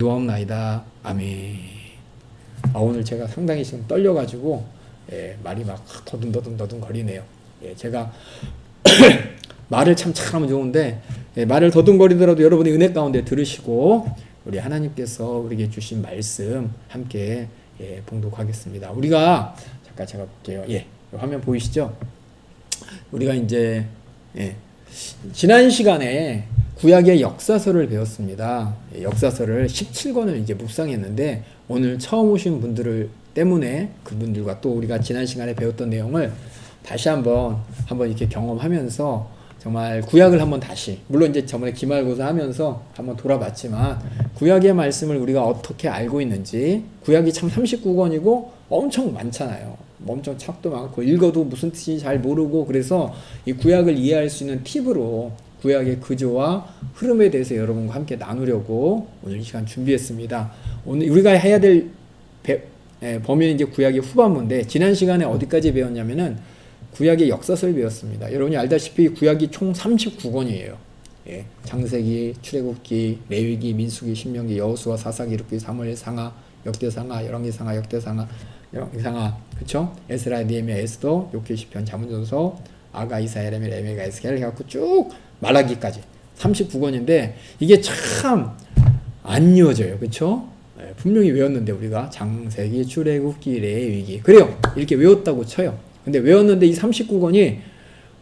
기도하옵나이다. 아멘. 오늘 제가 상당히 지금 떨려가지고 말이 막 더듬더듬 거리네요. 제가 말을 참 잘하면 좋은데 말을 더듬거리더라도 여러분이 은혜 가운데 들으시고 우리 하나님께서 우리에게 주신 말씀 함께 봉독하겠습니다. 우리가 잠깐 제가 볼게요. 화면 보이시죠? 우리가 이제 지난 시간에 구약의 역사서를 배웠습니다. 역사서를 17권을 이제 묵상했는데 오늘 처음 오신 분들을 때문에 그분들과 또 우리가 지난 시간에 배웠던 내용을 다시 한번 이렇게 경험하면서 정말 구약을 한번 다시, 물론 이제 저번에 기말고사 하면서 한번 돌아봤지만 구약의 말씀을 우리가 어떻게 알고 있는지, 구약이 참 39권이고 엄청 많잖아요. 엄청 책도 많고 읽어도 무슨 뜻인지 잘 모르고, 그래서 이 구약을 이해할 수 있는 팁으로 구약의 구조와 흐름에 대해서 여러분과 함께 나누려고 오늘 이 시간 준비했습니다. 오늘 우리가 해야 될 범위는 이제 구약의 후반부인데, 지난 시간에 어디까지 배웠냐면은 구약의 역사서를 배웠습니다. 여러분이 알다시피 구약이 총 39권이에요. 창세기, 출애굽기, 레위기, 민수기, 신명기, 여호수아, 사사기, 룻기, 사무엘, 상하, 역대상하, 열왕기상하, 역대상하, 그쵸? 에스라, 느헤미야, 에스더, 욥기, 시편, 잠언전서, 아가, 이사야, 레미야, 레미야, 에스겔 해갖고 쭉 말라기까지 39권인데 이게 참 안 이어져요. 그쵸? 분명히 외웠는데 우리가 창세기, 출애굽기, 레위기, 그래요. 이렇게 외웠다고 쳐요. 근데 외웠는데 이 39권이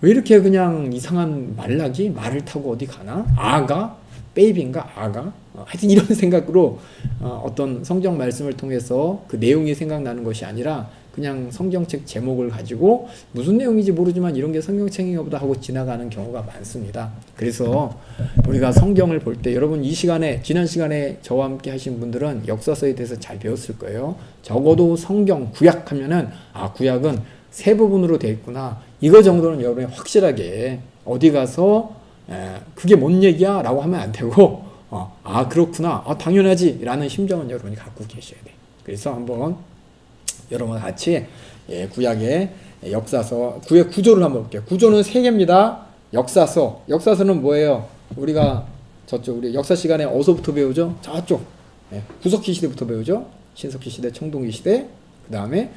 왜 이렇게 그냥 이상한 말라기? 말을 타고 어디 가나? 아가? 베이비인가? 아가? 하여튼 이런 생각으로 어떤 성경 말씀을 통해서 그 내용이 생각나는 것이 아니라 그냥 성경책 제목을 가지고 무슨 내용인지 모르지만 이런 게 성경책인가 보다 하고 지나가는 경우가 많습니다. 그래서 우리가 성경을 볼 때 여러분 이 시간에, 지난 시간에 저와 함께 하신 분들은 역사서에 대해서 잘 배웠을 거예요. 적어도 성경, 구약 하면은 구약은 세 부분으로 되어 있구나. 이거 정도는 여러분이 확실하게 어디 가서 그게 뭔 얘기야? 라고 하면 안 되고 그렇구나. 당연하지. 라는 심정은 여러분이 갖고 계셔야 돼요. 그래서 한번 여러분 같이 구약의 역사서, 구약 구조를 한번 볼게요. 구조는 세 개입니다. 역사서는 뭐예요? 우리가 저쪽 우리 역사 시간에 어디서부터 배우죠? 저쪽 구석기 시대부터 배우죠. 신석기 시대, 청동기 시대, 그 다음에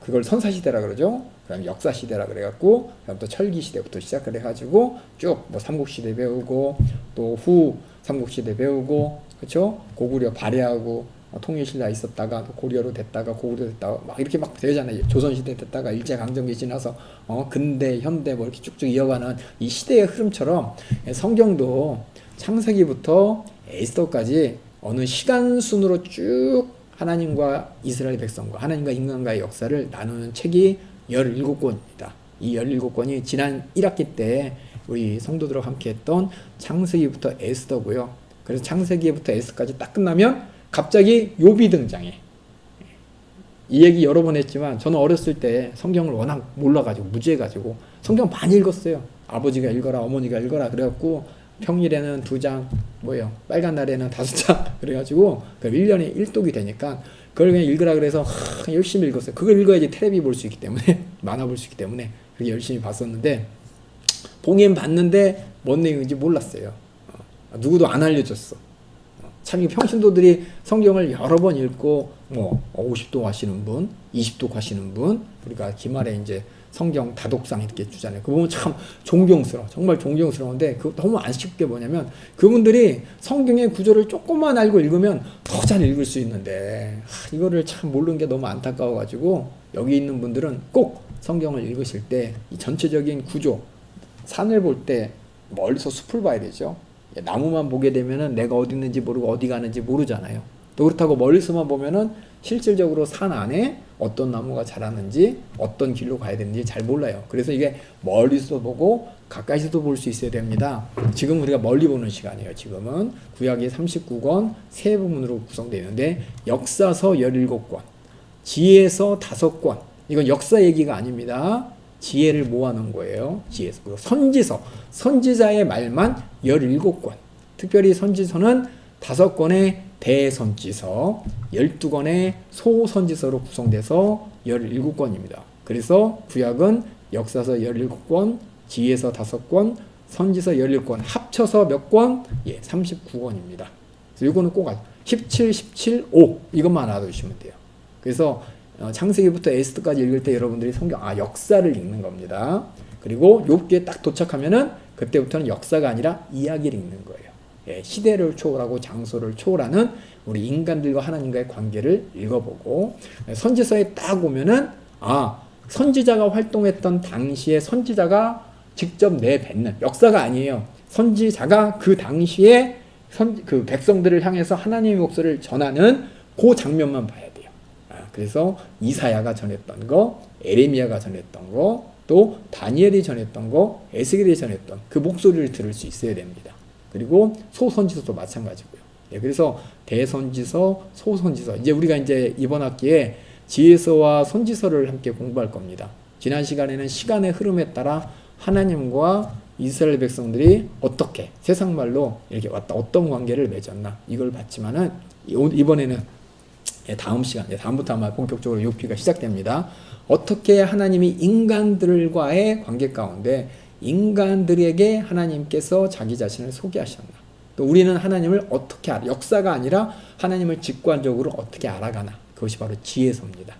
그걸 선사시대라 그러죠. 그 다음에 역사시대라 그래갖고, 그 다음 또 철기시대부터 시작을 해가지고, 쭉 삼국시대 배우고, 또 후 삼국시대 배우고, 그쵸? 고구려 발해하고, 통일신라 있었다가, 고려로 됐다가, 고구려 됐다가, 막 이렇게 막 되잖아요. 조선시대 됐다가, 일제강점기 지나서, 근대, 현대, 이렇게 쭉쭉 이어가는 이 시대의 흐름처럼, 성경도 창세기부터 에스더까지 어느 시간 순으로 쭉 하나님과 이스라엘 백성과 하나님과 인간과의 역사를 나누는 책이 17권입니다. 이 17권이 지난 1학기 때 우리 성도들과 함께 했던 창세기부터 에스더고요. 그래서 창세기부터 에스더까지 딱 끝나면 갑자기 욥이 등장해. 이 얘기 여러 번 했지만 저는 어렸을 때 성경을 워낙 몰라가지고 무지해가지고 성경 많이 읽었어요. 아버지가 읽어라, 어머니가 읽어라 그래갖고 평일에는 2장, 빨간 날에는 5장, 그래가지고, 1년에 1독이 되니까, 그걸 그냥 읽으라 그래서, 열심히 읽었어요. 그걸 읽어야지 텔레비 볼 수 있기 때문에, 만화 볼 수 있기 때문에, 그렇게 열심히 봤었는데, 보긴 봤는데, 뭔 내용인지 몰랐어요. 누구도 안 알려줬어. 참, 이 평신도들이 성경을 여러 번 읽고, 50도 하시는 분, 20도 하시는 분, 우리가 기말에 이제, 성경 다독상 이렇게 주잖아요. 그거 보면 참 존경스러워. 정말 존경스러운데 그거 너무 아쉽게 뭐냐면 그분들이 성경의 구조를 조금만 알고 읽으면 더 잘 읽을 수 있는데 이거를 참 모르는 게 너무 안타까워가지고 여기 있는 분들은 꼭 성경을 읽으실 때 이 전체적인 구조, 산을 볼 때 멀리서 숲을 봐야 되죠. 나무만 보게 되면은 내가 어디 있는지 모르고 어디 가는지 모르잖아요. 또 그렇다고 멀리서만 보면은 실질적으로 산 안에 어떤 나무가 자라는지 어떤 길로 가야 되는지 잘 몰라요. 그래서 이게 멀리서 보고 가까이서도 볼 수 있어야 됩니다. 지금 우리가 멀리 보는 시간이에요. 지금은 구약이 39권 세 부분으로 구성되어 있는데 역사서 17권, 지혜서 5권. 이건 역사 얘기가 아닙니다. 지혜를 모아놓은 거예요. 지혜서. 그리고 선지서, 선지자의 말만 17권. 특별히 선지서는 5권의 대선지서, 12권의 소선지서로 구성돼서 17권입니다. 그래서 구약은 역사서 17권, 지혜서 5권, 선지서 17권, 합쳐서 몇 권? 39권입니다. 그래서 이거는 꼭 17, 17, 5 이것만 알아두시면 돼요. 그래서 창세기부터 에스더까지 읽을 때 여러분들이 성경 역사를 읽는 겁니다. 그리고 욥기에 딱 도착하면은 그때부터는 역사가 아니라 이야기를 읽는 거예요. 예, 시대를 초월하고 장소를 초월하는 우리 인간들과 하나님과의 관계를 읽어보고 선지서에 딱 오면은 선지자가 활동했던 당시에 선지자가 직접 내뱉는 역사가 아니에요. 선지자가 그 당시에 그 백성들을 향해서 하나님의 목소리를 전하는 그 장면만 봐야 돼요. 그래서 이사야가 전했던 거, 에레미야가 전했던 거, 또 다니엘이 전했던 거, 에스겔이 전했던 그 목소리를 들을 수 있어야 됩니다. 그리고 소선지서도 마찬가지고요. 그래서 대선지서, 소선지서. 이제 우리가 이번 학기에 지혜서와 선지서를 함께 공부할 겁니다. 지난 시간에는 시간의 흐름에 따라 하나님과 이스라엘 백성들이 어떻게 세상 말로 이렇게 왔다 어떤 관계를 맺었나 이걸 봤지만은 이번에는 다음 시간 다음부터 아마 본격적으로 욥기가 시작됩니다. 어떻게 하나님이 인간들과의 관계 가운데 인간들에게 하나님께서 자기 자신을 소개하셨나, 또 우리는 하나님을 어떻게 역사가 아니라 하나님을 직관적으로 어떻게 알아가나, 그것이 바로 지혜서입니다.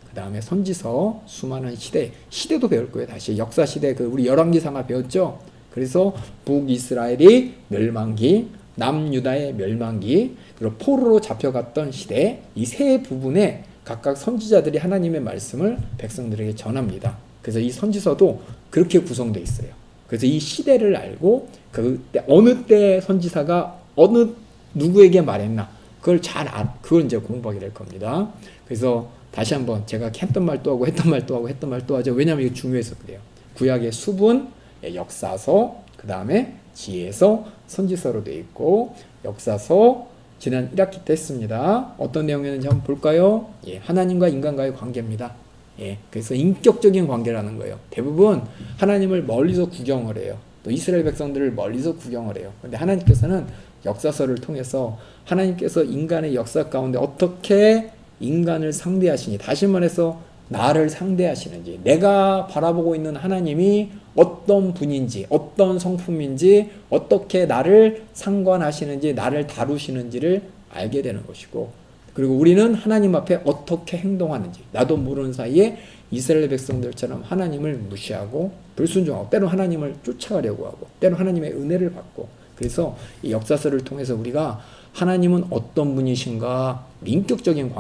그 다음에 선지서, 수많은 시대도 배울 거예요. 다시 역사시대, 우리 열왕기상하 배웠죠. 그래서 북이스라엘이 멸망기, 남유다의 멸망기, 그리고 포로로 잡혀갔던 시대, 이 세 부분에 각각 선지자들이 하나님의 말씀을 백성들에게 전합니다. 그래서 이 선지서도 그렇게 구성되어 있어요. 그래서 이 시대를 알고 그때 어느 때 선지사가 어느 누구에게 말했나 그걸 그걸 이제 공부하게 될 겁니다. 그래서 다시 한번 제가 했던 말도 하고 했던 말도 하고 했던 말도 하죠. 왜냐하면 이게 중요해서 그래요. 구약의 수분, 역사서, 그 다음에 지혜서, 선지서로 되어 있고, 역사서 지난 1학기 때 했습니다. 어떤 내용이었는지 한번 볼까요? 하나님과 인간과의 관계입니다. 그래서 인격적인 관계라는 거예요. 대부분 하나님을 멀리서 구경을 해요. 또 이스라엘 백성들을 멀리서 구경을 해요. 근데 하나님께서는 역사서를 통해서 하나님께서 인간의 역사 가운데 어떻게 인간을 상대하시니, 다시 말해서 나를 상대하시는지, 내가 바라보고 있는 하나님이 어떤 분인지, 어떤 성품인지, 어떻게 나를 상관하시는지, 나를 다루시는지를 알게 되는 것이고, 그리고 우리는 하나님 앞에 어떻게 행동하는지, 나도 모르는 사이에 이스라엘 백성들처럼 하나님을 무시하고 불순종하고, 때로 하나님을 쫓아가려고 하고, 때로 하나님의 은혜를 받고, 그래서 이 역사서를 통해서 우리가 하나님은 어떤 분이신가, 인격적인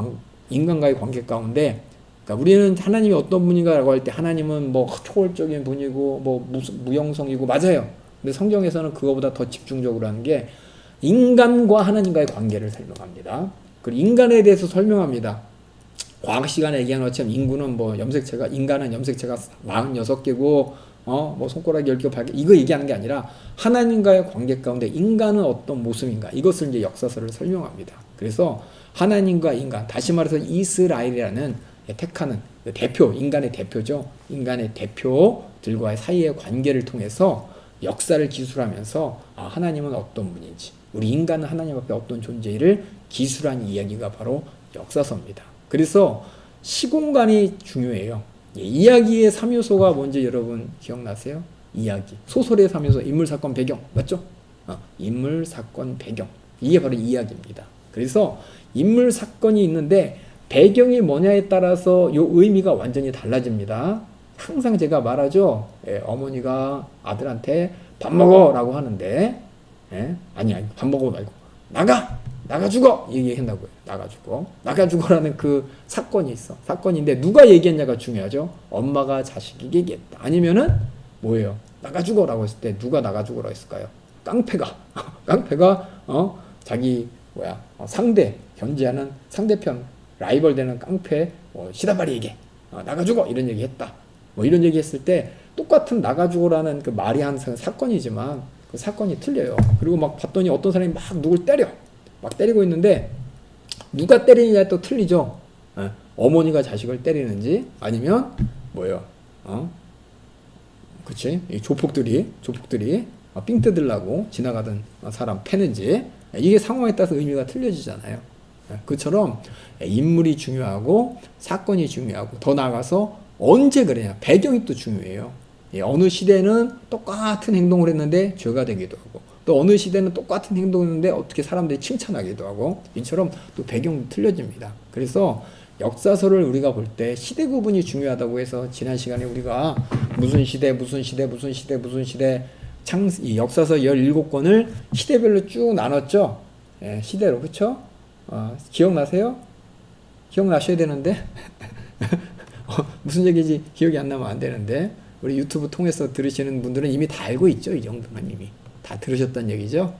인간과의 관계 가운데, 그러니까 우리는 하나님이 어떤 분인가라고 할 때 하나님은 뭐 초월적인 분이고 뭐 무형성이고, 맞아요. 근데 성경에서는 그거보다 더 집중적으로 하는 게 인간과 하나님과의 관계를 설명합니다. 그리고 인간에 대해서 설명합니다. 과학 시간에 얘기한 것처럼 인간은 염색체가 46개고 뭐 손가락이 10개, 8개 이거 얘기하는 게 아니라 하나님과의 관계 가운데 인간은 어떤 모습인가, 이것을 이제 역사서를 설명합니다. 그래서 하나님과 인간, 다시 말해서 이스라엘이라는 택하는 대표, 인간의 대표죠. 인간의 대표들과의 사이의 관계를 통해서 역사를 기술하면서 하나님은 어떤 분인지, 우리 인간은 하나님 앞에 어떤 존재를 기술한 이야기가 바로 역사서입니다. 그래서 시공간이 중요해요. 이야기의 3요소가 뭔지 여러분 기억나세요? 이야기. 소설의 3요소, 인물, 사건, 배경. 맞죠? 인물, 사건, 배경. 이게 바로 이야기입니다. 그래서 인물, 사건이 있는데 배경이 뭐냐에 따라서 요 의미가 완전히 달라집니다. 항상 제가 말하죠. 어머니가 아들한테 밥 먹어 라고 하는데, 아니 밥 먹어 말고 나가 죽어 얘기한다고요. 나가 죽어라는 그 사건이 있어. 사건인데 누가 얘기했냐가 중요하죠. 엄마가 자식에게 얘기했다. 아니면은 뭐예요? 나가 죽어라고 했을 때 누가 나가 죽어라고 했을까요? 깡패가 자기 견제하는 상대편 라이벌 되는 깡패 시다바리에게 나가 죽어 이런 얘기 했다. 이런 얘기 했을 때 똑같은 나가 죽어라는 그 말이 항상 사건이지만 그 사건이 틀려요. 그리고 막 봤더니 어떤 사람이 막 누굴 때리고 있는데 누가 때리느냐에 또 틀리죠. 어머니가 자식을 때리는지, 아니면 뭐예요? 그치? 이 조폭들이 삥 뜯으려고 지나가던 사람 패는지, 이게 상황에 따라서 의미가 틀려지잖아요. 그처럼 인물이 중요하고 사건이 중요하고, 더 나아가서 언제 그러냐, 배경이 또 중요해요. 어느 시대는 똑같은 행동을 했는데 죄가 되기도 하고, 또 어느 시대는 똑같은 행동인데 어떻게 사람들이 칭찬하기도 하고 이처럼 또 배경도 틀려집니다. 그래서 역사서를 우리가 볼 때 시대 구분이 중요하다고 해서 지난 시간에 우리가 무슨 시대 이 역사서 17권을 시대별로 쭉 나눴죠. 예, 시대로. 그쵸? 기억나세요? 기억나셔야 되는데 무슨 얘기인지 기억이 안 나면 안 되는데 우리 유튜브 통해서 들으시는 분들은 이미 다 알고 있죠. 이 정도만 이미 다 들으셨던 얘기죠.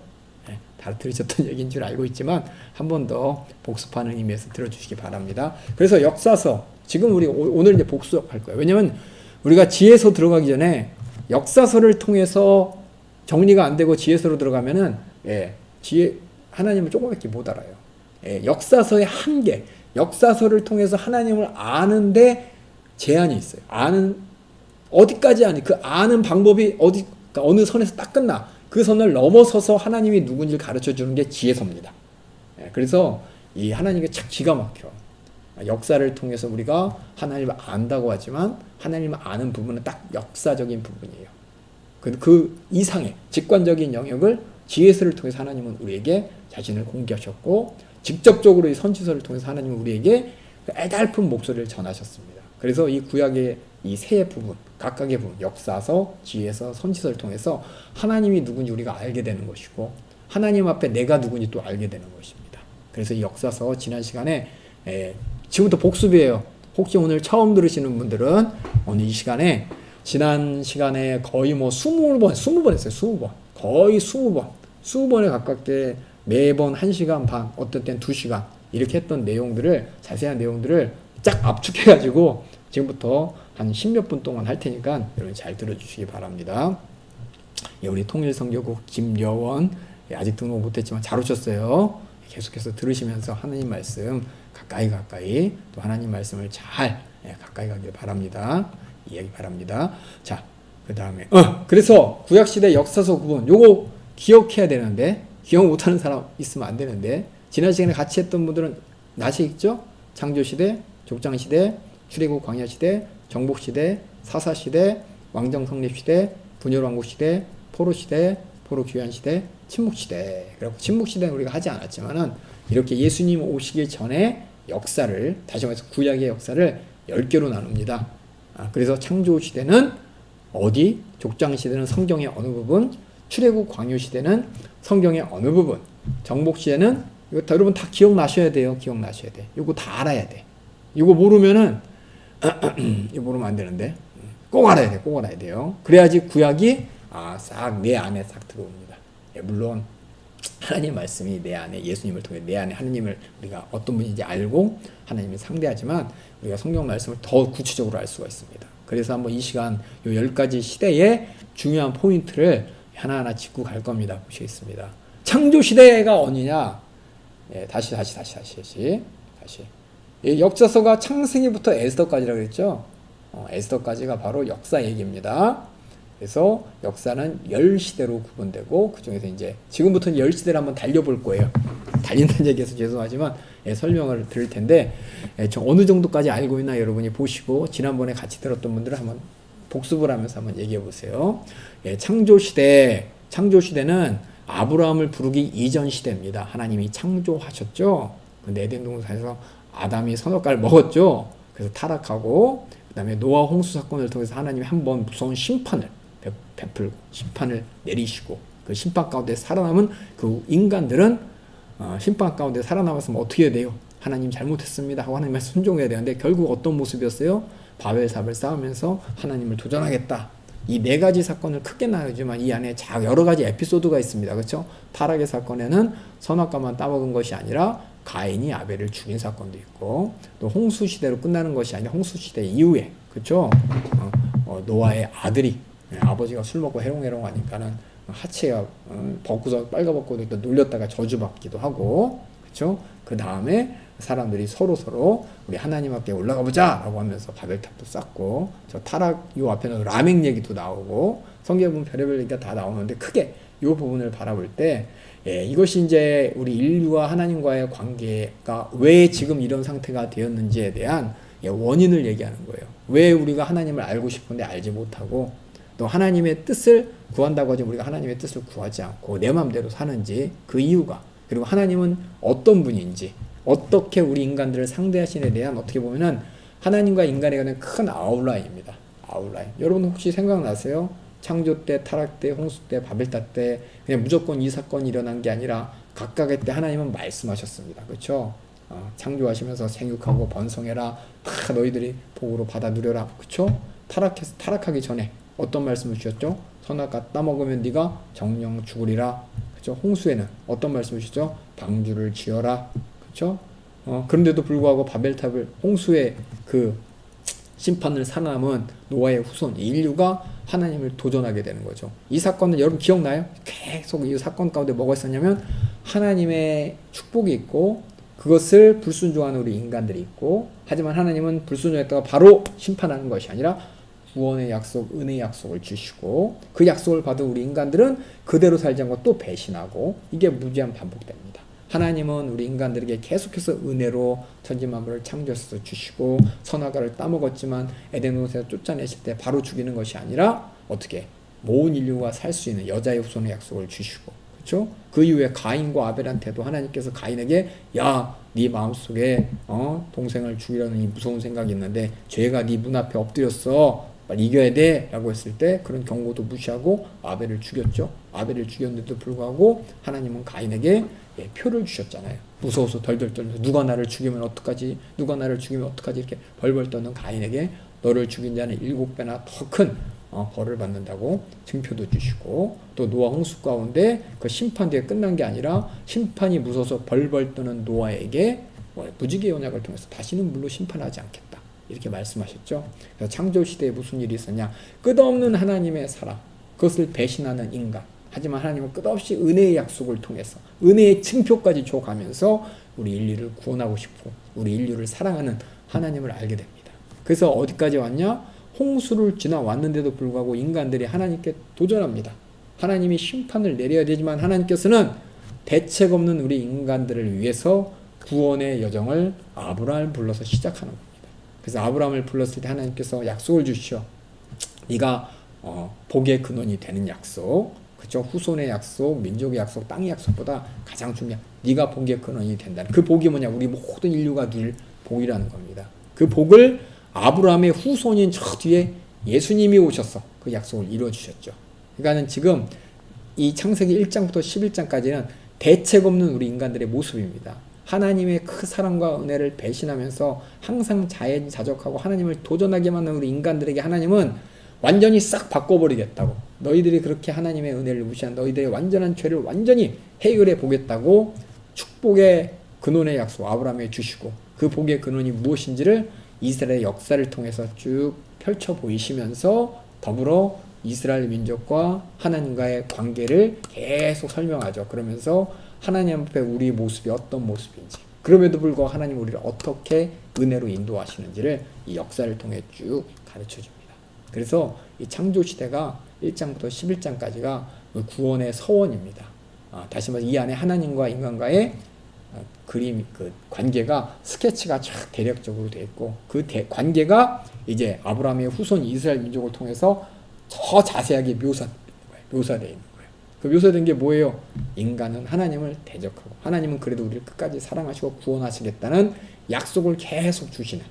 네, 다 들으셨던 얘기인 줄 알고 있지만 한 번 더 복습하는 의미에서 들어주시기 바랍니다. 그래서 역사서 지금 우리 오늘 이제 복습할 거예요. 왜냐면 우리가 지혜서 들어가기 전에 역사서를 통해서 정리가 안 되고 지혜서로 들어가면은 지혜 하나님을 조금밖에 못 알아요. 역사서의 한계, 역사서를 통해서 하나님을 아는데 제한이 있어요. 어디까지 아니? 그 아는 방법이 그러니까 어느 선에서 딱 끝나. 그 선을 넘어서서 하나님이 누군지를 가르쳐 주는 게 지혜서입니다. 그래서 이 하나님께 참 기가 막혀. 역사를 통해서 우리가 하나님을 안다고 하지만 하나님을 아는 부분은 딱 역사적인 부분이에요. 그 이상의 직관적인 영역을 지혜서를 통해서 하나님은 우리에게 자신을 공개하셨고 직접적으로 이 선지서를 통해서 하나님은 우리에게 애달픈 목소리를 전하셨습니다. 그래서 이 구약의 이 세 부분, 각각의 부분, 역사서, 지혜서, 선지서를 통해서 하나님이 누군지 우리가 알게 되는 것이고 하나님 앞에 내가 누군지 또 알게 되는 것입니다. 그래서 이 역사서 지난 시간에 지금부터 복습이에요. 혹시 오늘 처음 들으시는 분들은 오늘 이 시간에 지난 시간에 거의 뭐 20번 했어요. 20번. 거의 20번. 20번에 가깝게 매번 1시간 반, 어떤 때는 2시간 이렇게 했던 내용들을 자세한 내용들을 쫙 압축해가지고 지금부터 한 10몇 분 동안 할 테니까 여러분 잘 들어주시기 바랍니다. 우리 통일선교국 김여원 아직 등록 못했지만 잘 오셨어요. 계속해서 들으시면서 하나님 말씀 가까이 또 하나님 말씀을 잘 가까이 가길 바랍니다. 이야기 바랍니다. 자, 그 다음에 그래서 구약시대 역사서 구분 요거 기억해야 되는데 기억 못하는 사람 있으면 안 되는데 지난 시간에 같이 했던 분들은 아시겠죠? 창조시대, 족장시대, 출애굽 광야시대, 정복시대, 사사시대, 왕정성립시대, 분열왕국시대, 포로시대, 포로귀환시대, 침묵시대. 그리고 침묵시대는 우리가 하지 않았지만은 이렇게 예수님 오시기 전에 역사를 다시 말해서 구약의 역사를 10개로 나눕니다. 그래서 창조시대는 어디? 족장시대는 성경의 어느 부분? 출애굽 광야시대는 성경의 어느 부분? 정복시대는 이거 다, 여러분 다 기억나셔야 돼요. 기억나셔야 돼. 이거 다 알아야 돼. 이거 모르면은 이거 모르면 안 되는데 꼭 알아야 돼. 꼭 알아야 돼요. 그래야지 구약이 싹 내 안에 싹 들어옵니다. 물론 하나님 말씀이 내 안에 예수님을 통해 내 안에 하나님을 우리가 어떤 분인지 알고 하나님을 상대하지만 우리가 성경 말씀을 더 구체적으로 알 수가 있습니다. 그래서 한번 이 시간 요 10가지 시대의 중요한 포인트를 하나하나 짚고 갈 겁니다. 보시겠습니다. 창조시대가 어디냐? 다시. 역사서가 창세기부터 에스더까지라고 그랬죠. 에스더까지가 바로 역사 얘기입니다. 그래서 역사는 10시대로 구분되고 그 중에서 이제 지금부터는 10시대를 한번 달려볼 거예요. 달린다는 얘기해서 죄송하지만 설명을 드릴 텐데 어느 정도까지 알고 있나 여러분이 보시고 지난번에 같이 들었던 분들은 한번 복습을 하면서 한번 얘기해 보세요. 창조시대는 아브라함을 부르기 이전 시대입니다. 하나님이 창조하셨죠. 그 에덴 동산에서 아담이 선악과를 먹었죠. 그래서 타락하고 그 다음에 노아 홍수 사건을 통해서 하나님이 한번 무서운 심판을 베풀고 심판을 내리시고 그 심판 가운데 살아남은 그 인간들은 심판 가운데 살아남았으면 어떻게 해야 돼요? 하나님 잘못했습니다 하고 하나님을 순종해야 되는데 결국 어떤 모습이었어요? 바벨탑을 쌓으면서 하나님을 도전하겠다. 이 4가지 사건을 크게 나누지만 이 안에 여러 가지 에피소드가 있습니다. 그렇죠? 타락의 사건에는 선악과만 따먹은 것이 아니라 가인이 아벨을 죽인 사건도 있고 또 홍수 시대로 끝나는 것이 아니라 홍수 시대 이후에 그렇죠? 노아의 아들이 아버지가 술 먹고 해롱해롱 하니까는 하체가 빨가벗고 놀렸다가 저주받기도 하고 그렇죠? 그 다음에 사람들이 서로 우리 하나님 앞에 올라가 보자 라고 하면서 바벨탑도 쌓고 저 타락 요 앞에는 라멕 얘기도 나오고 성경에 보면 별의별 얘기가 다 나오는데 크게 요 부분을 바라볼 때 이것이 이제 우리 인류와 하나님과의 관계가 왜 지금 이런 상태가 되었는지에 대한 원인을 얘기하는 거예요. 왜 우리가 하나님을 알고 싶은데 알지 못하고 또 하나님의 뜻을 구한다고 하지 우리가 하나님의 뜻을 구하지 않고 내 마음대로 사는지 그 이유가, 그리고 하나님은 어떤 분인지, 어떻게 우리 인간들을 상대하시는에 대한 어떻게 보면은 하나님과 인간에 관한 큰 아웃라인입니다. 아웃라인. 여러분 혹시 생각나세요? 창조 때, 타락 때, 홍수 때, 바벨탑 때 그냥 무조건 이 사건이 일어난 게 아니라 각각의 때 하나님은 말씀하셨습니다. 그렇죠? 창조하시면서 생육하고 번성해라. 다 너희들이 복으로 받아 누려라. 그렇죠? 타락하기 전에 어떤 말씀을 주셨죠? 선악과 따먹으면 네가 정령 죽으리라. 그렇죠? 홍수에는 어떤 말씀을 주셨죠? 방주를 지어라. 그렇죠? 그런데도 불구하고 바벨탑을 홍수의 그 심판을 살아남은 노아의 후손 인류가 하나님을 도전하게 되는 거죠. 이 사건은 여러분 기억나요? 계속 이 사건 가운데 뭐가 있었냐면 하나님의 축복이 있고 그것을 불순종하는 우리 인간들이 있고, 하지만 하나님은 불순종했다가 바로 심판하는 것이 아니라 구원의 약속, 은혜의 약속을 주시고 그 약속을 받은 우리 인간들은 그대로 살지 않고 또 배신하고, 이게 무제한 반복됩니다. 하나님은 우리 인간들에게 계속해서 은혜로 천지만물을 창조해서 주시고 선악과를 따먹었지만 에덴 동산에서 쫓아내실 때 바로 죽이는 것이 아니라 어떻게 모든 인류가 살 수 있는 여자의 후손의 약속을 주시고, 그렇죠? 그 이후에 가인과 아벨한테도 하나님께서 가인에게 야, 네 마음속에 동생을 죽이려는 이 무서운 생각이 있는데 죄가 네 문 앞에 엎드렸어. 빨리 이겨야 돼 라고 했을 때 그런 경고도 무시하고 아벨을 죽였죠. 아벨을 죽였는데도 불구하고 하나님은 가인에게 표를 주셨잖아요. 무서워서 덜덜 떨면서 누가 나를 죽이면 어떡하지? 누가 나를 죽이면 어떡하지? 이렇게 벌벌 떠는 가인에게 너를 죽인 자는 7배나 더 큰 벌을 받는다고 증표도 주시고, 또 노아 홍수 가운데 그 심판 뒤에 끝난 게 아니라 심판이 무서워서 벌벌 떠는 노아에게 무지개 언약을 통해서 다시는 물로 심판하지 않겠다 이렇게 말씀하셨죠. 그래서 창조 시대에 무슨 일이 있었냐? 끝없는 하나님의 사랑, 그것을 배신하는 인간. 하지만 하나님은 끝없이 은혜의 약속을 통해서 은혜의 층표까지 줘가면서 우리 인류를 구원하고 싶고 우리 인류를 사랑하는 하나님을 알게 됩니다. 그래서 어디까지 왔냐? 홍수를 지나왔는데도 불구하고 인간들이 하나님께 도전합니다. 하나님이 심판을 내려야 되지만 하나님께서는 대책 없는 우리 인간들을 위해서 구원의 여정을 아브라함을 불러서 시작하는 겁니다. 그래서 아브라함을 불렀을 때 하나님께서 약속을 주시오. 네가 복의 근원이 되는 약속, 그렇죠? 후손의 약속, 민족의 약속, 땅의 약속보다 가장 중요한 네가 복의 근원이 된다는 그 복이 뭐냐? 우리 모든 인류가 누릴 복이라는 겁니다. 그 복을 아브라함의 후손인 저 뒤에 예수님이 오셔서 그 약속을 이루어 주셨죠. 그러니까는 지금 이 창세기 1장부터 11장까지는 대책 없는 우리 인간들의 모습입니다. 하나님의 그 사랑과 은혜를 배신하면서 항상 자연자족하고 하나님을 도전하게 만든 우리 인간들에게 하나님은 완전히 싹 바꿔버리겠다고, 너희들이 그렇게 하나님의 은혜를 무시한 너희들의 완전한 죄를 완전히 해결해 보겠다고 축복의 근원의 약속 아브라함에 주시고, 그 복의 근원이 무엇인지를 이스라엘의 역사를 통해서 쭉 펼쳐 보이시면서 더불어 이스라엘 민족과 하나님과의 관계를 계속 설명하죠. 그러면서 하나님 앞에 우리 모습이 어떤 모습인지, 그럼에도 불구하고 하나님 우리를 어떻게 은혜로 인도하시는지를 이 역사를 통해 쭉 가르쳐 줍니다. 그래서 이 창조 시대가 1장부터 11장까지가 구원의 서원입니다. 다시 말해서 이 안에 하나님과 인간과의 그림, 그 관계가 스케치가 쫙 대략적으로 되어 있고, 그 관계가 이제 아브라함의 후손 이스라엘 민족을 통해서 더 자세하게 묘사되어 있는 거예요. 그 묘사된 게 뭐예요? 인간은 하나님을 대적하고 하나님은 그래도 우리를 끝까지 사랑하시고 구원하시겠다는 약속을 계속 주시는,